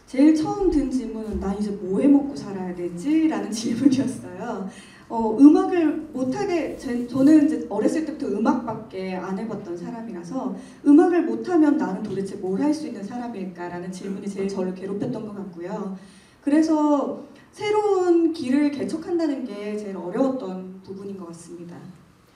제일 처음 든 질문은 나 이제 뭐 해 먹고 살아야 되지? 라는 질문이었어요. 음악을 못하게, 저는 이제 어렸을 때부터 음악밖에 안 해봤던 사람이라서 음악을 못하면 나는 도대체 뭘 할 수 있는 사람일까라는 질문이 제일 저를 괴롭혔던 것 같고요. 그래서 새로운 길을 개척한다는 게 제일 어려웠던 부분인 것 같습니다.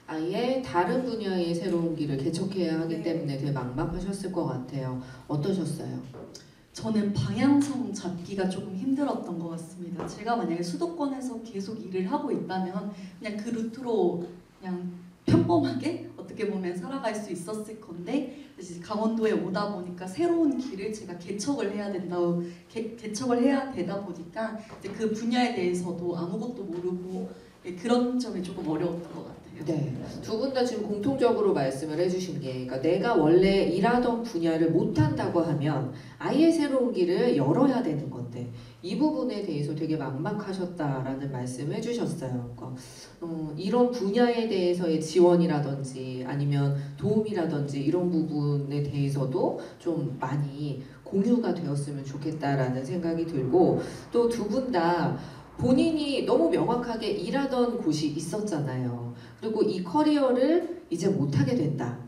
아예 다른 분야의 새로운 길을 개척해야 하기 네. 때문에 되게 막막하셨을 것 같아요. 어떠셨어요? 저는 방향성 잡기가 조금 힘들었던 것 같습니다. 제가 만약에 수도권에서 계속 일을 하고 있다면 그냥 그 루트로 그냥 평범하게 어떻게 보면 살아갈 수 있었을 건데 이제 강원도에 오다 보니까 새로운 길을 제가 개척을 해야 되다 보니까 이제 그 분야에 대해서도 아무것도 모르고 그런 점이 조금 어려웠던 것 같아요. 네, 두 분 다 지금 공통적으로 말씀을 해주신 게, 그러니까 내가 원래 일하던 분야를 못한다고 하면 아예 새로운 길을 열어야 되는 건데 이 부분에 대해서 되게 막막하셨다라는 말씀을 해주셨어요. 그러니까 이런 분야에 대해서의 지원이라든지 아니면 도움이라든지 이런 부분에 대해서도 좀 많이 공유가 되었으면 좋겠다라는 생각이 들고, 또 두 분 다 본인이 너무 명확하게 일하던 곳이 있었잖아요. 그리고 이 커리어를 이제 못하게 된다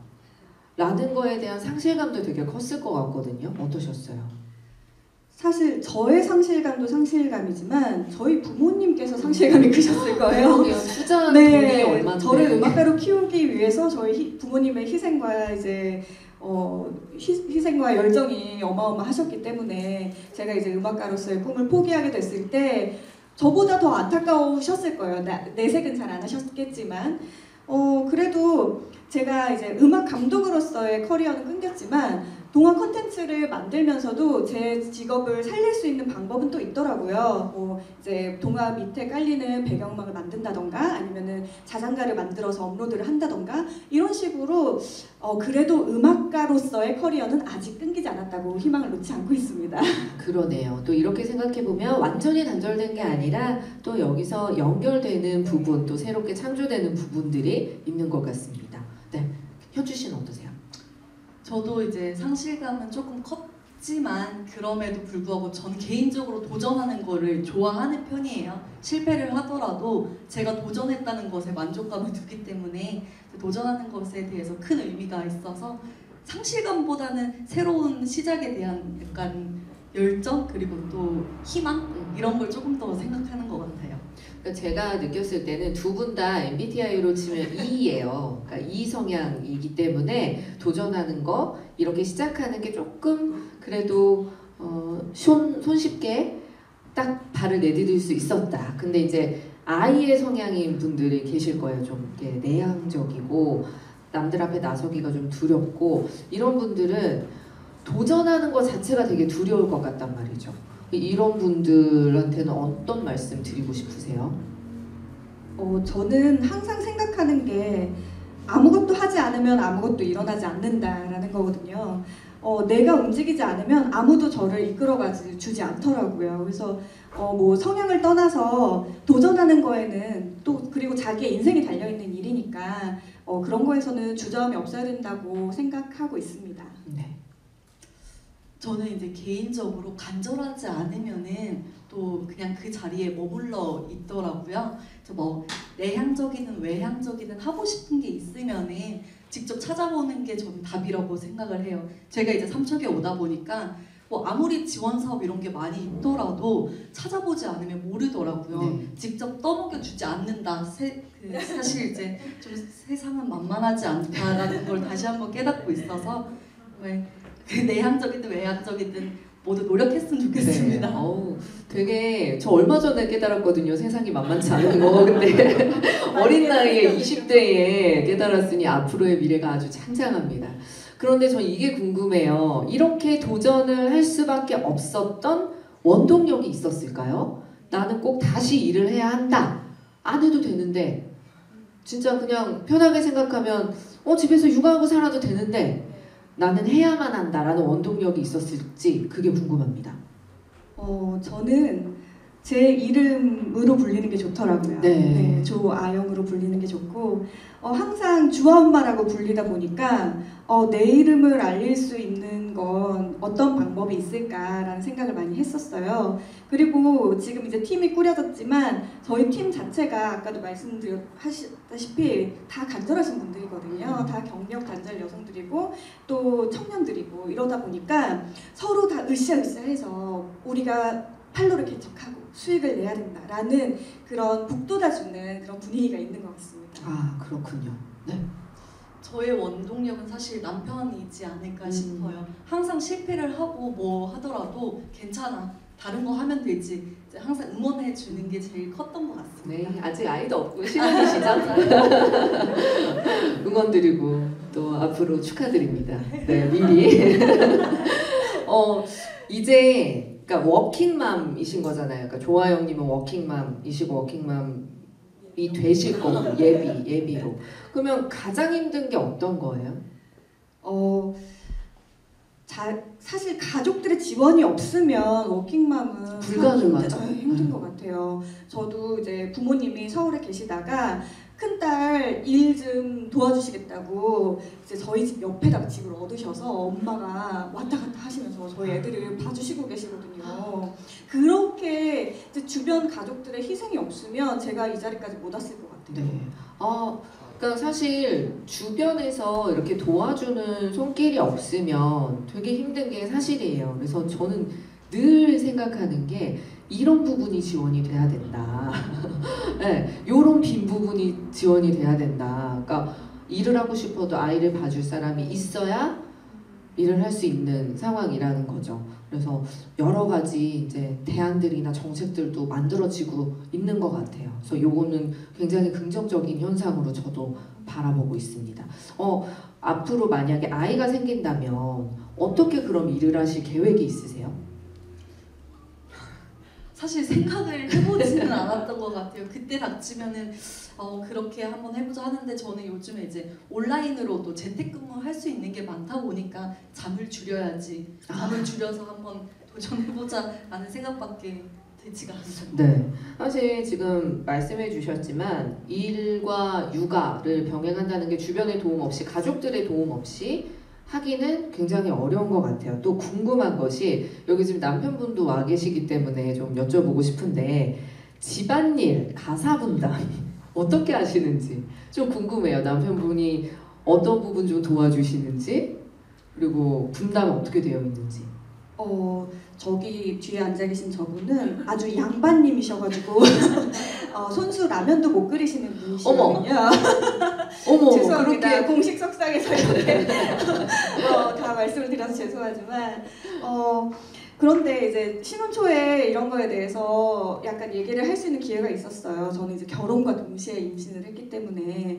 라는 거에 대한 상실감도 되게 컸을 것 같거든요. 어떠셨어요? 사실 저의 상실감도 상실감이지만 저희 부모님께서 상실감이 크셨을 거예요. 그러게요. 투자한 돈이 얼마인데. 저를 음악가로 키우기 위해서 저희 부모님의 희생과 이제 희생과 열정이 어마어마하셨기 때문에 제가 이제 음악가로서의 꿈을 포기하게 됐을 때 저보다 더 안타까우셨을 거예요. 내색은 잘 안 하셨겠지만 그래도 제가 이제 음악 감독으로서의 커리어는 끊겼지만 동화 콘텐츠를 만들면서도 제 직업을 살릴 수 있는 방법은 또 있더라고요. 뭐 이제 동화 밑에 깔리는 배경음악을 만든다던가 아니면은 자장가를 만들어서 업로드를 한다던가 이런 식으로 그래도 음악가로서의 커리어는 아직 끊기지 않았다고 희망을 놓지 않고 있습니다. 그러네요. 또 이렇게 생각해보면 완전히 단절된 게 아니라 또 여기서 연결되는 부분, 또 새롭게 창조되는 부분들이 있는 것 같습니다. 네, 현주 씨는 어떠세요? 저도 이제 상실감은 조금 컸지만 그럼에도 불구하고 전 개인적으로 도전하는 거를 좋아하는 편이에요. 실패를 하더라도 제가 도전했다는 것에 만족감을 두기 때문에 도전하는 것에 대해서 큰 의미가 있어서 상실감보다는 새로운 시작에 대한 약간 열정 그리고 또 희망 이런 걸 조금 더 생각하는 것 같아요. 그러니까 제가 느꼈을 때는 두 분 다 MBTI로 치면 E예요. 그러니까 E 성향이기 때문에 도전하는 거 이렇게 시작하는 게 조금 그래도 손쉽게 딱 발을 내디딜 수 있었다. 근데 이제 I의 성향인 분들이 계실 거예요. 좀 이렇게 내향적이고 남들 앞에 나서기가 좀 두렵고 이런 분들은 도전하는 것 자체가 되게 두려울 것 같단 말이죠. 이런 분들한테는 어떤 말씀 드리고 싶으세요? 저는 항상 생각하는 게 아무것도 하지 않으면 아무것도 일어나지 않는다라는 거거든요. 내가 움직이지 않으면 아무도 저를 이끌어가 주지 않더라고요. 그래서 뭐 성향을 떠나서 도전하는 거에는 또 그리고 자기의 인생이 달려있는 일이니까 그런 거에서는 주저함이 없어야 된다고 생각하고 있습니다. 네. 저는 이제 개인적으로 간절하지 않으면은 또 그냥 그 자리에 머물러 있더라고요. 뭐 내향적이든 외향적이든 하고 싶은 게 있으면은 직접 찾아보는 게 저는 답이라고 생각을 해요. 제가 이제 삼척에 오다 보니까 뭐 아무리 지원 사업 이런 게 많이 있더라도 찾아보지 않으면 모르더라고요. 네. 직접 떠먹여 주지 않는다. 사실 이제 좀 세상은 만만하지 않다라는 걸 다시 한번 깨닫고 있어서 내향적이든 외향적이든 모두 노력했으면 좋겠습니다. 네. 되게 저 얼마 전에 깨달았거든요. 세상이 만만치 않은 거. 근데 어린 나이에 20대에 깨달았으니 앞으로의 미래가 아주 창창합니다. 그런데 전 이게 궁금해요. 이렇게 도전을 할 수밖에 없었던 원동력이 있었을까요? 나는 꼭 다시 일을 해야 한다. 안 해도 되는데 진짜 그냥 편하게 생각하면 집에서 육아하고 살아도 되는데 나는 해야만 한다라는 원동력이 있었을지 그게 궁금합니다. 저는 제 이름으로 불리는 게 좋더라고요. 네. 조아영으로 불리는 게 좋고 항상 주아 엄마라고 불리다 보니까 내 이름을 알릴 수 있는 건 어떤 방법이 있을까라는 생각을 많이 했었어요. 그리고 지금 이제 팀이 꾸려졌지만 저희 팀 자체가 아까도 말씀드렸다시피 다 간절하신 분들이거든요. 다 경력 단절 여성들이고 또 청년들이고 이러다 보니까 서로 다 으쌰으쌰해서 우리가 판로를 개척하고 수익을 내야 된다라는 그런 북돋아주는 그런 분위기가 있는 것 같습니다. 아, 그렇군요. 네. 저의 원동력은 사실 남편이지 않을까 싶어요. 항상 실패를 하고 뭐 하더라도 괜찮아. 다른 거 하면 되지. 이제 항상 응원해 주는 게 제일 컸던 것 같습니다. 네, 아직 아이도 없고 신혼이시죠? 응원드리고 또 앞으로 축하드립니다. 네, 미리. 이제 그러니까 워킹맘이신 거잖아요. 그러니까 조아영님은 워킹맘이시고 워킹맘이 되실 거고 예비로. 그러면 가장 힘든 게 어떤 거예요? 사실 가족들의 지원이 없으면 워킹맘은 불가능하죠. 힘든 것 같아요. 저도 이제 부모님이 서울에 계시다가 큰딸 일 좀 도와주시겠다고 이제 저희 집 옆에다가 집을 얻으셔서 엄마가 왔다 갔다 하시면서 저희 애들을 봐주시고 계시거든요. 그렇게 이제 주변 가족들의 희생이 없으면 제가 이 자리까지 못 왔을 것 같아요. 네. 그러니까 사실 주변에서 이렇게 도와주는 손길이 없으면 되게 힘든 게 사실이에요. 그래서 저는 늘 생각하는 게 이런 부분이 지원이 돼야 된다. 네, 이런 빈 부분이 지원이 돼야 된다. 그러니까 일을 하고 싶어도 아이를 봐줄 사람이 있어야 일을 할 수 있는 상황이라는 거죠. 그래서 여러 가지 이제 대안들이나 정책들도 만들어지고 있는 것 같아요. 그래서 요거는 굉장히 긍정적인 현상으로 저도 바라보고 있습니다. 앞으로 만약에 아이가 생긴다면 어떻게 그럼 일을 하실 계획이 있으세요? 사실 생각을 해보지는 않았던 것 같아요. 그때 닥치면은 그렇게 한번 해보자 하는데 저는 요즘에 이제 온라인으로도 재택근무할 수 있는 게 많다 보니까 잠을 줄여야지. 잠을 줄여서 한번 도전해보자 라는 생각밖에 되지가 않습니다. 네, 사실 지금 말씀해 주셨지만 일과 육아를 병행한다는 게 주변의 도움 없이 가족들의 도움 없이 하기는 굉장히 어려운 것 같아요. 또 궁금한 것이 여기 지금 남편분도 와 계시기 때문에 좀 여쭤보고 싶은데 집안일, 가사분담 어떻게 하시는지 좀 궁금해요. 남편분이 어떤 부분 좀 도와주시는지 그리고 분담은 어떻게 되어 있는지. 저기 뒤에 앉아 계신 저분은 아주 양반님이셔가지고 손수 라면도 못 끓이시는 분이시거든요. 어머, 죄송합니다. 그렇게 공식 석상에서 이렇게 다 말씀을 드려서 죄송하지만 그런데 이제 신혼 초에 이런 거에 대해서 약간 얘기를 할 수 있는 기회가 있었어요. 저는 이제 결혼과 동시에 임신을 했기 때문에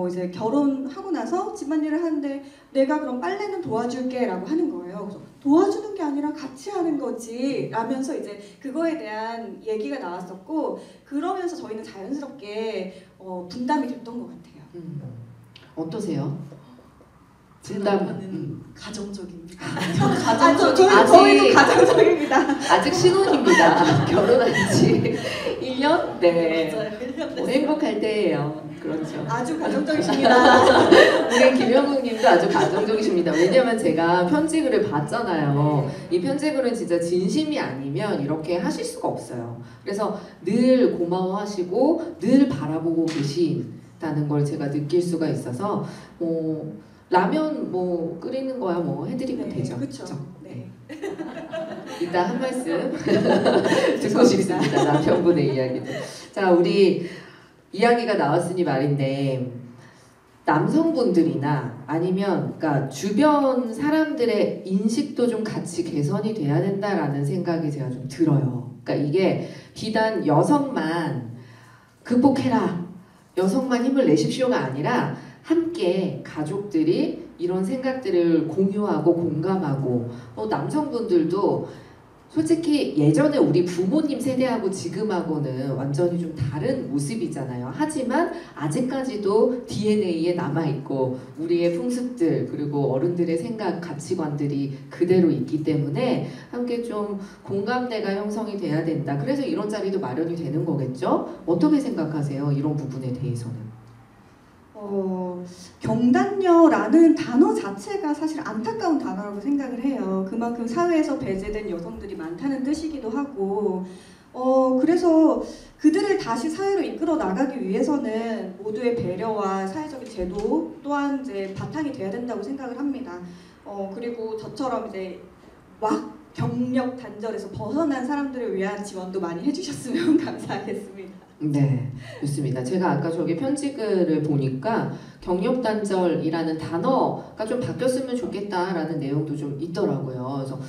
이제 결혼하고 나서 집안일을 하는데 내가 그럼 빨래는 도와줄게라고 하는 거예요. 그래서 도와주는 게 아니라 같이 하는 거지 라면서 이제 그거에 대한 얘기가 나왔었고 그러면서 저희는 자연스럽게 분담이 됐던 것 같아요. 어떠세요? 제 분담. 남편은 가정적입니다. 저희도 가정적입니다. 아직 신혼입니다. 결혼한 지 1년? 네. 맞아요. 1년 됐어요. 행복할 때예요. 그렇죠. 아주 가정적이십니다. 우리 김영국 님도 아주 가정적이십니다. 왜냐면 제가 편지글을 봤잖아요. 이 편지글은 진짜 진심이 아니면 이렇게 하실 수가 없어요. 그래서 늘 고마워하시고 늘 바라보고 계신다는 걸 제가 느낄 수가 있어서 라면 뭐 끓이는 거야 뭐 해드리면 되죠. 그렇죠. 그쵸? 네. 이따 한 말씀 듣고 싶습니다. 남편분의 이야기도. 자, 우리 이야기가 나왔으니 말인데 남성분들이나 아니면 그러니까 주변 사람들의 인식도 좀 같이 개선이 돼야 된다라는 생각이 제가 좀 들어요. 그러니까 이게 비단 여성만 극복해라, 여성만 힘을 내십시오가 아니라 함께 가족들이 이런 생각들을 공유하고 공감하고 남성분들도 솔직히 예전에 우리 부모님 세대하고 지금하고는 완전히 좀 다른 모습이잖아요. 하지만 아직까지도 DNA에 남아있고 우리의 풍습들 그리고 어른들의 생각, 가치관들이 그대로 있기 때문에 함께 좀 공감대가 형성이 돼야 된다. 그래서 이런 자리도 마련이 되는 거겠죠? 어떻게 생각하세요? 이런 부분에 대해서는. 경단녀라는 단어 자체가 사실 안타까운 단어라고 생각을 해요. 그만큼 사회에서 배제된 여성들이 많다는 뜻이기도 하고 그래서 그들을 다시 사회로 이끌어 나가기 위해서는 모두의 배려와 사회적인 제도 또한 이제 바탕이 돼야 된다고 생각을 합니다. 그리고 저처럼 이제 막 경력 단절에서 벗어난 사람들을 위한 지원도 많이 해주셨으면 감사하겠습니다. 네, 좋습니다. 제가 아까 저기 편지글을 보니까 경력단절이라는 단어가 좀 바뀌었으면 좋겠다라는 내용도 좀 있더라고요. 그래서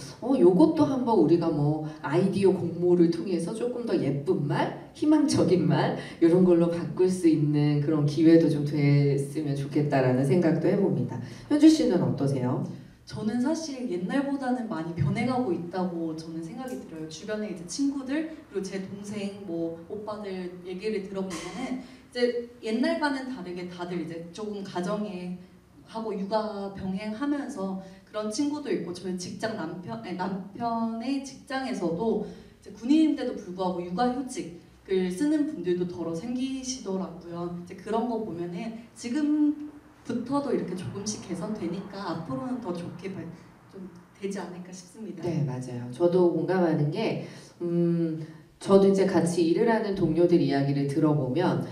요것도 한번 우리가 뭐 아이디어 공모를 통해서 조금 더 예쁜 말, 희망적인 말 이런 걸로 바꿀 수 있는 그런 기회도 좀 됐으면 좋겠다라는 생각도 해봅니다. 현주 씨는 어떠세요? 저는 사실 옛날보다는 많이 변해가고 있다고 저는 생각이 들어요. 주변에 이제 친구들 그리고 제 동생 뭐 오빠들 얘기를 들어보면은 이제 옛날과는 다르게 다들 이제 조금 가정에 하고 육아 병행하면서 그런 친구도 있고 저희 직장 남편의 직장에서도 이제 군인인데도 불구하고 육아휴직을 쓰는 분들도 더러 생기시더라고요. 이제 그런 거 보면은 지금부터도 이렇게 조금씩 개선되니까 앞으로는 더 좋게 좀 되지 않을까 싶습니다. 네, 맞아요. 저도 공감하는 게 저도 이제 같이 일을 하는 동료들 이야기를 들어보면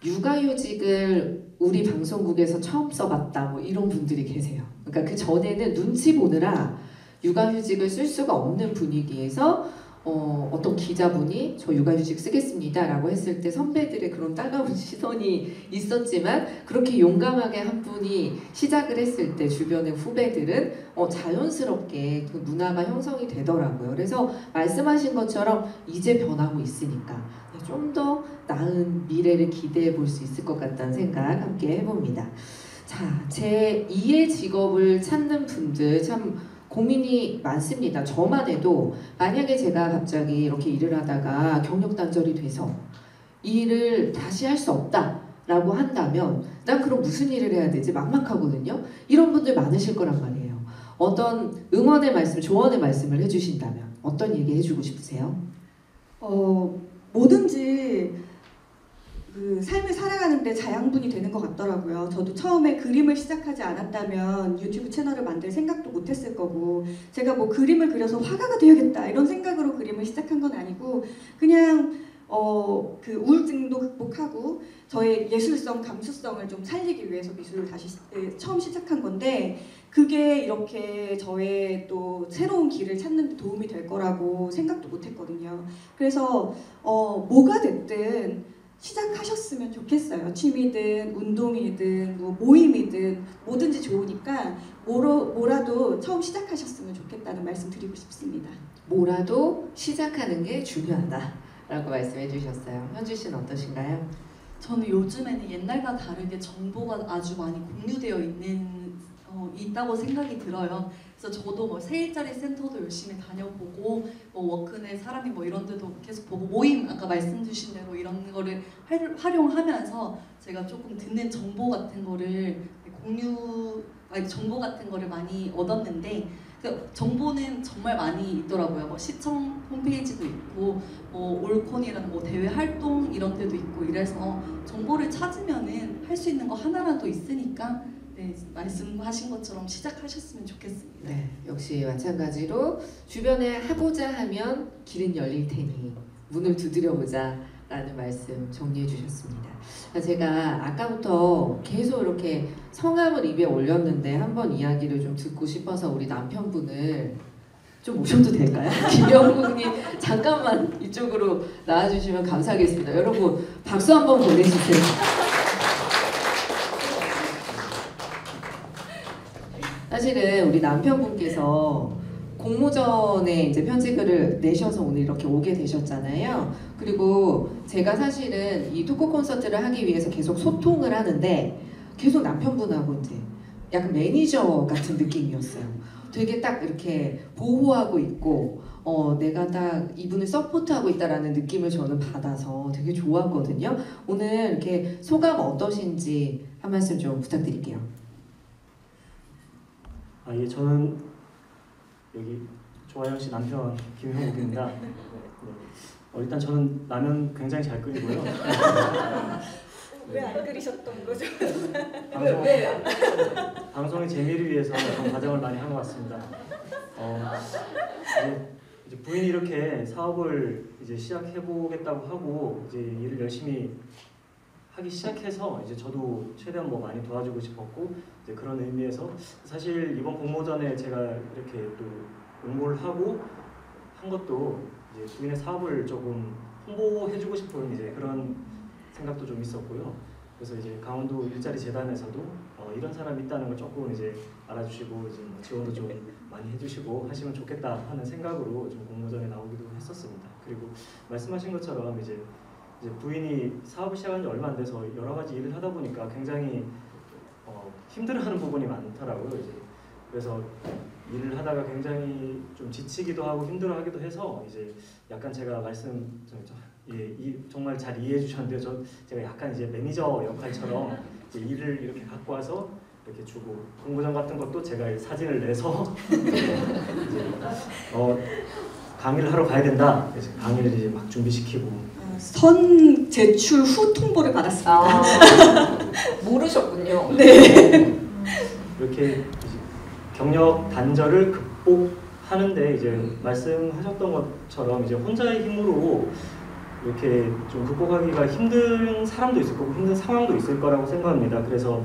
육아휴직을 우리 방송국에서 처음 써봤다 뭐 이런 분들이 계세요. 그러니까 그 전에는 눈치 보느라 육아휴직을 쓸 수가 없는 분위기에서 어떤 기자분이 저 육아휴직 쓰겠습니다 라고 했을 때 선배들의 그런 따가운 시선이 있었지만 그렇게 용감하게 한 분이 시작을 했을 때 주변의 후배들은 자연스럽게 그 문화가 형성이 되더라고요. 그래서 말씀하신 것처럼 이제 변하고 있으니까 좀 더 나은 미래를 기대해 볼 수 있을 것 같다는 생각 함께 해봅니다. 자, 제 2의 직업을 찾는 분들 참 고민이 많습니다. 저만 해도 만약에 제가 갑자기 이렇게 일을 하다가 경력 단절이 돼서 이 일을 다시 할 수 없다라고 한다면 난 그럼 무슨 일을 해야 되지? 막막하거든요. 이런 분들 많으실 거란 말이에요. 어떤 응원의 말씀, 조언의 말씀을 해주신다면 어떤 얘기 해주고 싶으세요? 뭐든지 그 삶을 살아가는데 자양분이 되는 것 같더라고요. 저도 처음에 그림을 시작하지 않았다면 유튜브 채널을 만들 생각도 못했을 거고, 제가 뭐 그림을 그려서 화가가 되어야겠다 이런 생각으로 그림을 시작한 건 아니고 그냥 그 우울증도 극복하고 저의 예술성, 감수성을 좀 살리기 위해서 미술을 다시 처음 시작한 건데, 그게 이렇게 저의 또 새로운 길을 찾는 데 도움이 될 거라고 생각도 못했거든요. 그래서 뭐가 됐든 시작하셨으면 좋겠어요. 취미든 운동이든 뭐 모임이든 뭐든지 좋으니까 뭐라도 처음 시작하셨으면 좋겠다는 말씀 드리고 싶습니다. 뭐라도 시작하는 게 중요하다라고 말씀해 주셨어요. 현주 씨는 어떠신가요? 저는 요즘에는 옛날과 다르게 정보가 아주 많이 공유되어 있다고 생각이 들어요. 그래서 저도 뭐 세일자리 센터도 열심히 다녀보고 뭐 워크넷 사람이 뭐 이런 데도 계속 보고 모임 아까 말씀 주신 대로 이런 거를 활용하면서 제가 조금 듣는 정보 같은 거를 정보 같은 거를 많이 얻었는데, 그 정보는 정말 많이 있더라고요. 뭐 시청 홈페이지도 있고 뭐 올콘이라는 뭐 대외 활동 이런 데도 있고 이래서 정보를 찾으면은 할 수 있는 거 하나라도 있으니까 네, 말씀하신 것처럼 시작하셨으면 좋겠습니다. 네, 역시 마찬가지로 주변에 하고자 하면 길은 열릴 테니 문을 두드려보자 라는 말씀 정리해 주셨습니다. 제가 아까부터 계속 이렇게 성함을 입에 올렸는데 한번 이야기를 좀 듣고 싶어서 우리 남편분을 좀 모셔도 될까요? 김영국님 잠깐만 이쪽으로 나와주시면 감사하겠습니다. 여러분 박수 한번 보내주세요. 사실은 우리 남편분께서 공모전에 이제 편집글을 내셔서 오늘 이렇게 오게 되셨잖아요. 그리고 제가 사실은 이 토크 콘서트를 하기 위해서 계속 소통을 하는데 계속 남편분하고 이제 약간 매니저 같은 느낌이었어요. 되게 딱 이렇게 보호하고 있고 내가 딱 이분을 서포트하고 있다라는 느낌을 저는 받아서 되게 좋았거든요. 오늘 이렇게 소감 어떠신지 한 말씀 좀 부탁드릴게요. 예, 저는 여기 조아영 씨 남편 김형욱입니다. 네. 일단 저는 라면 굉장히 잘 끓이고요. 왜 안 끓이셨던 거죠? 방송의 재미를 위해서 그런 과정을 많이 한 것 같습니다. 이제 부인이 이렇게 사업을 이제 시작해 보겠다고 하고 이제 일을 열심히 하기 시작해서 이제 저도 최대한 뭐 많이 도와주고 싶었고, 이제 그런 의미에서 사실 이번 공모전에 제가 이렇게 또 응모를 하고 한 것도 이제 부인의 사업을 조금 홍보해주고 싶은 이제 그런 생각도 좀 있었고요. 그래서 이제 강원도 일자리 재단에서도 이런 사람이 있다는 걸 조금 이제 알아주시고 이제 뭐 지원도 좀 많이 해주시고 하시면 좋겠다 하는 생각으로 좀 공모전에 나오기도 했었습니다. 그리고 말씀하신 것처럼 이제 부인이 사업을 시작한 지 얼마 안 돼서 여러 가지 일을 하다 보니까 굉장히 힘들어하는 부분이 많더라고요. 이제 그래서 일을 하다가 굉장히 좀 지치기도 하고 힘들어하기도 해서 이제 약간 제가 정말 잘 이해해 주셨는데 제가 약간 이제 매니저 역할처럼 이제 일을 이렇게 갖고 와서 이렇게 주고, 공모전 같은 것도 제가 사진을 내서 강의를 하러 가야 된다. 그래서 강의를 이제 막 준비시키고. 선 제출 후 통보를 받았습니다. 모르셨군요. 네. 이렇게 경력 단절을 극복하는데 이제 말씀하셨던 것처럼 이제 혼자의 힘으로 이렇게 좀 극복하기가 힘든 사람도 있을 거고 힘든 상황도 있을 거라고 생각합니다. 그래서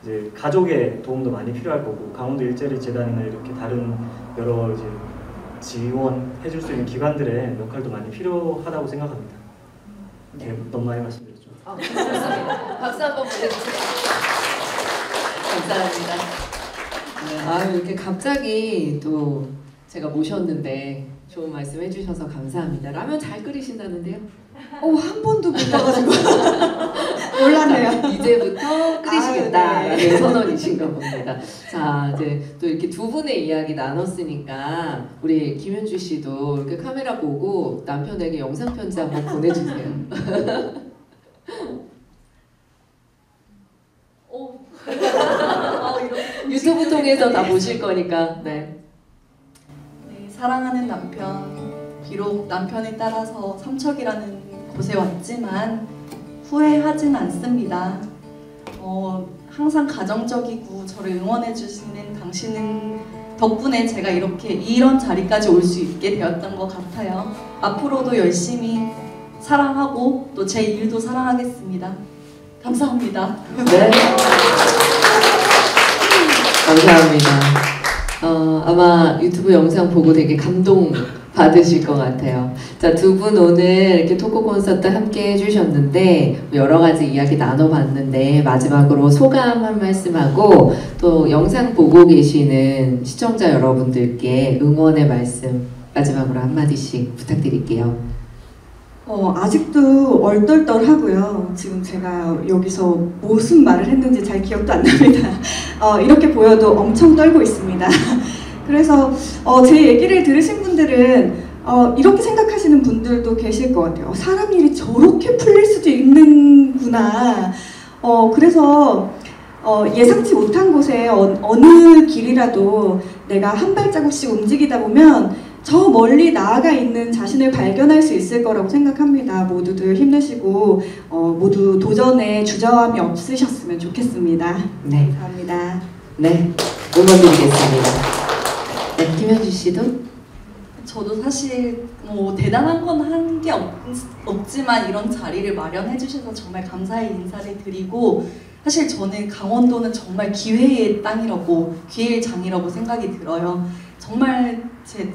이제 가족의 도움도 많이 필요할 거고 강원도 일자리 재단이나 이렇게 다른 여러 이제 지원해줄 수 있는 기관들의 역할도 많이 필요하다고 생각합니다. 네, 너무 많이 말씀드렸죠. 좋습니다. 박수 한번 보내주세요. 감사합니다. 네, 아 이렇게 갑자기 또 제가 모셨는데 좋은 말씀 해주셔서 감사합니다. 라면 잘 끓이신다는데요? 한 번도 못 봐가지고 몰랐네요. 이제부터 끓이시겠다라는 네. 선언이신가 봅니다. 자, 이제 또 이렇게 두 분의 이야기 나눴으니까 우리 김현주 씨도 이렇게 카메라 보고 남편에게 영상 편지 한번 보내주세요. 유튜브 통해서 다 보실 거니까. 네. 네, 사랑하는 남편, 비록 남편에 따라서 삼척이라는 곳에 왔지만 후회하진 않습니다. 항상 가정적이고 저를 응원해 주시는 당신은 덕분에 제가 이런 자리까지 올 수 있게 되었던 것 같아요. 앞으로도 열심히 사랑하고 또 제 일도 사랑하겠습니다. 감사합니다. 네. 감사합니다. 아마 유튜브 영상 보고 되게 감동 받으실 것 같아요. 자, 두 분 오늘 이렇게 토크 콘서트 함께 해주셨는데 여러 가지 이야기 나눠봤는데 마지막으로 소감 한 말씀하고 또 영상 보고 계시는 시청자 여러분들께 응원의 말씀 마지막으로 한마디씩 부탁드릴게요. 아직도 얼떨떨하고요. 지금 제가 여기서 무슨 말을 했는지 잘 기억도 안 납니다. 이렇게 보여도 엄청 떨고 있습니다. 그래서 제 얘기를 들으신 분들은 이렇게 생각하시는 분들도 계실 것 같아요. 사람 일이 저렇게 풀릴 수도 있는구나. 그래서 예상치 못한 곳에 어느 길이라도 내가 한 발자국씩 움직이다 보면 저 멀리 나아가 있는 자신을 발견할 수 있을 거라고 생각합니다. 모두들 힘내시고 모두 도전에 주저함이 없으셨으면 좋겠습니다. 네. 감사합니다. 네, 응원드리겠습니다. 네, 김현주 씨도? 저도 사실 대단한 건 한 게 없지만 이런 자리를 마련해 주셔서 정말 감사의 인사를 드리고 사실 저는 강원도는 정말 기회의 땅이라고 기회의 장이라고 생각이 들어요. 정말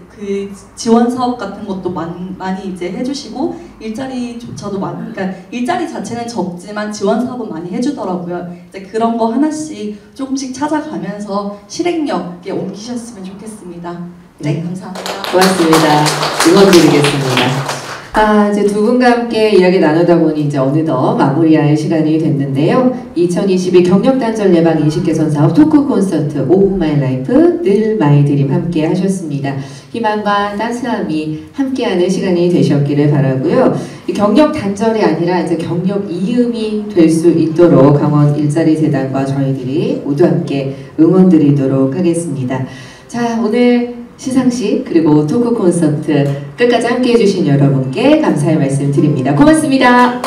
그 지원 사업 같은 것도 많이 이제 해주시고 일자리조차도 그러니까 일자리 자체는 적지만 지원 사업은 많이 해주더라고요. 이제 그런 거 하나씩 조금씩 찾아가면서 실행력에 옮기셨으면 좋겠습니다. 네, 감사합니다. 고맙습니다. 응원드리겠습니다. 이제 두 분과 함께 이야기 나누다 보니 이제 어느덧 마무리할 시간이 됐는데요. 2022 경력단절 예방 인식개선 사업 토크 콘서트 오후 마이 라이프 늘 마이 드림 함께 하셨습니다. 희망과 따스함이 함께하는 시간이 되셨기를 바라고요. 경력 단절이 아니라 이제 경력 이음이 될 수 있도록 강원 일자리 재단과 저희들이 모두 함께 응원드리도록 하겠습니다. 자, 오늘 시상식 그리고 토크 콘서트 끝까지 함께 해주신 여러분께 감사의 말씀 드립니다. 고맙습니다.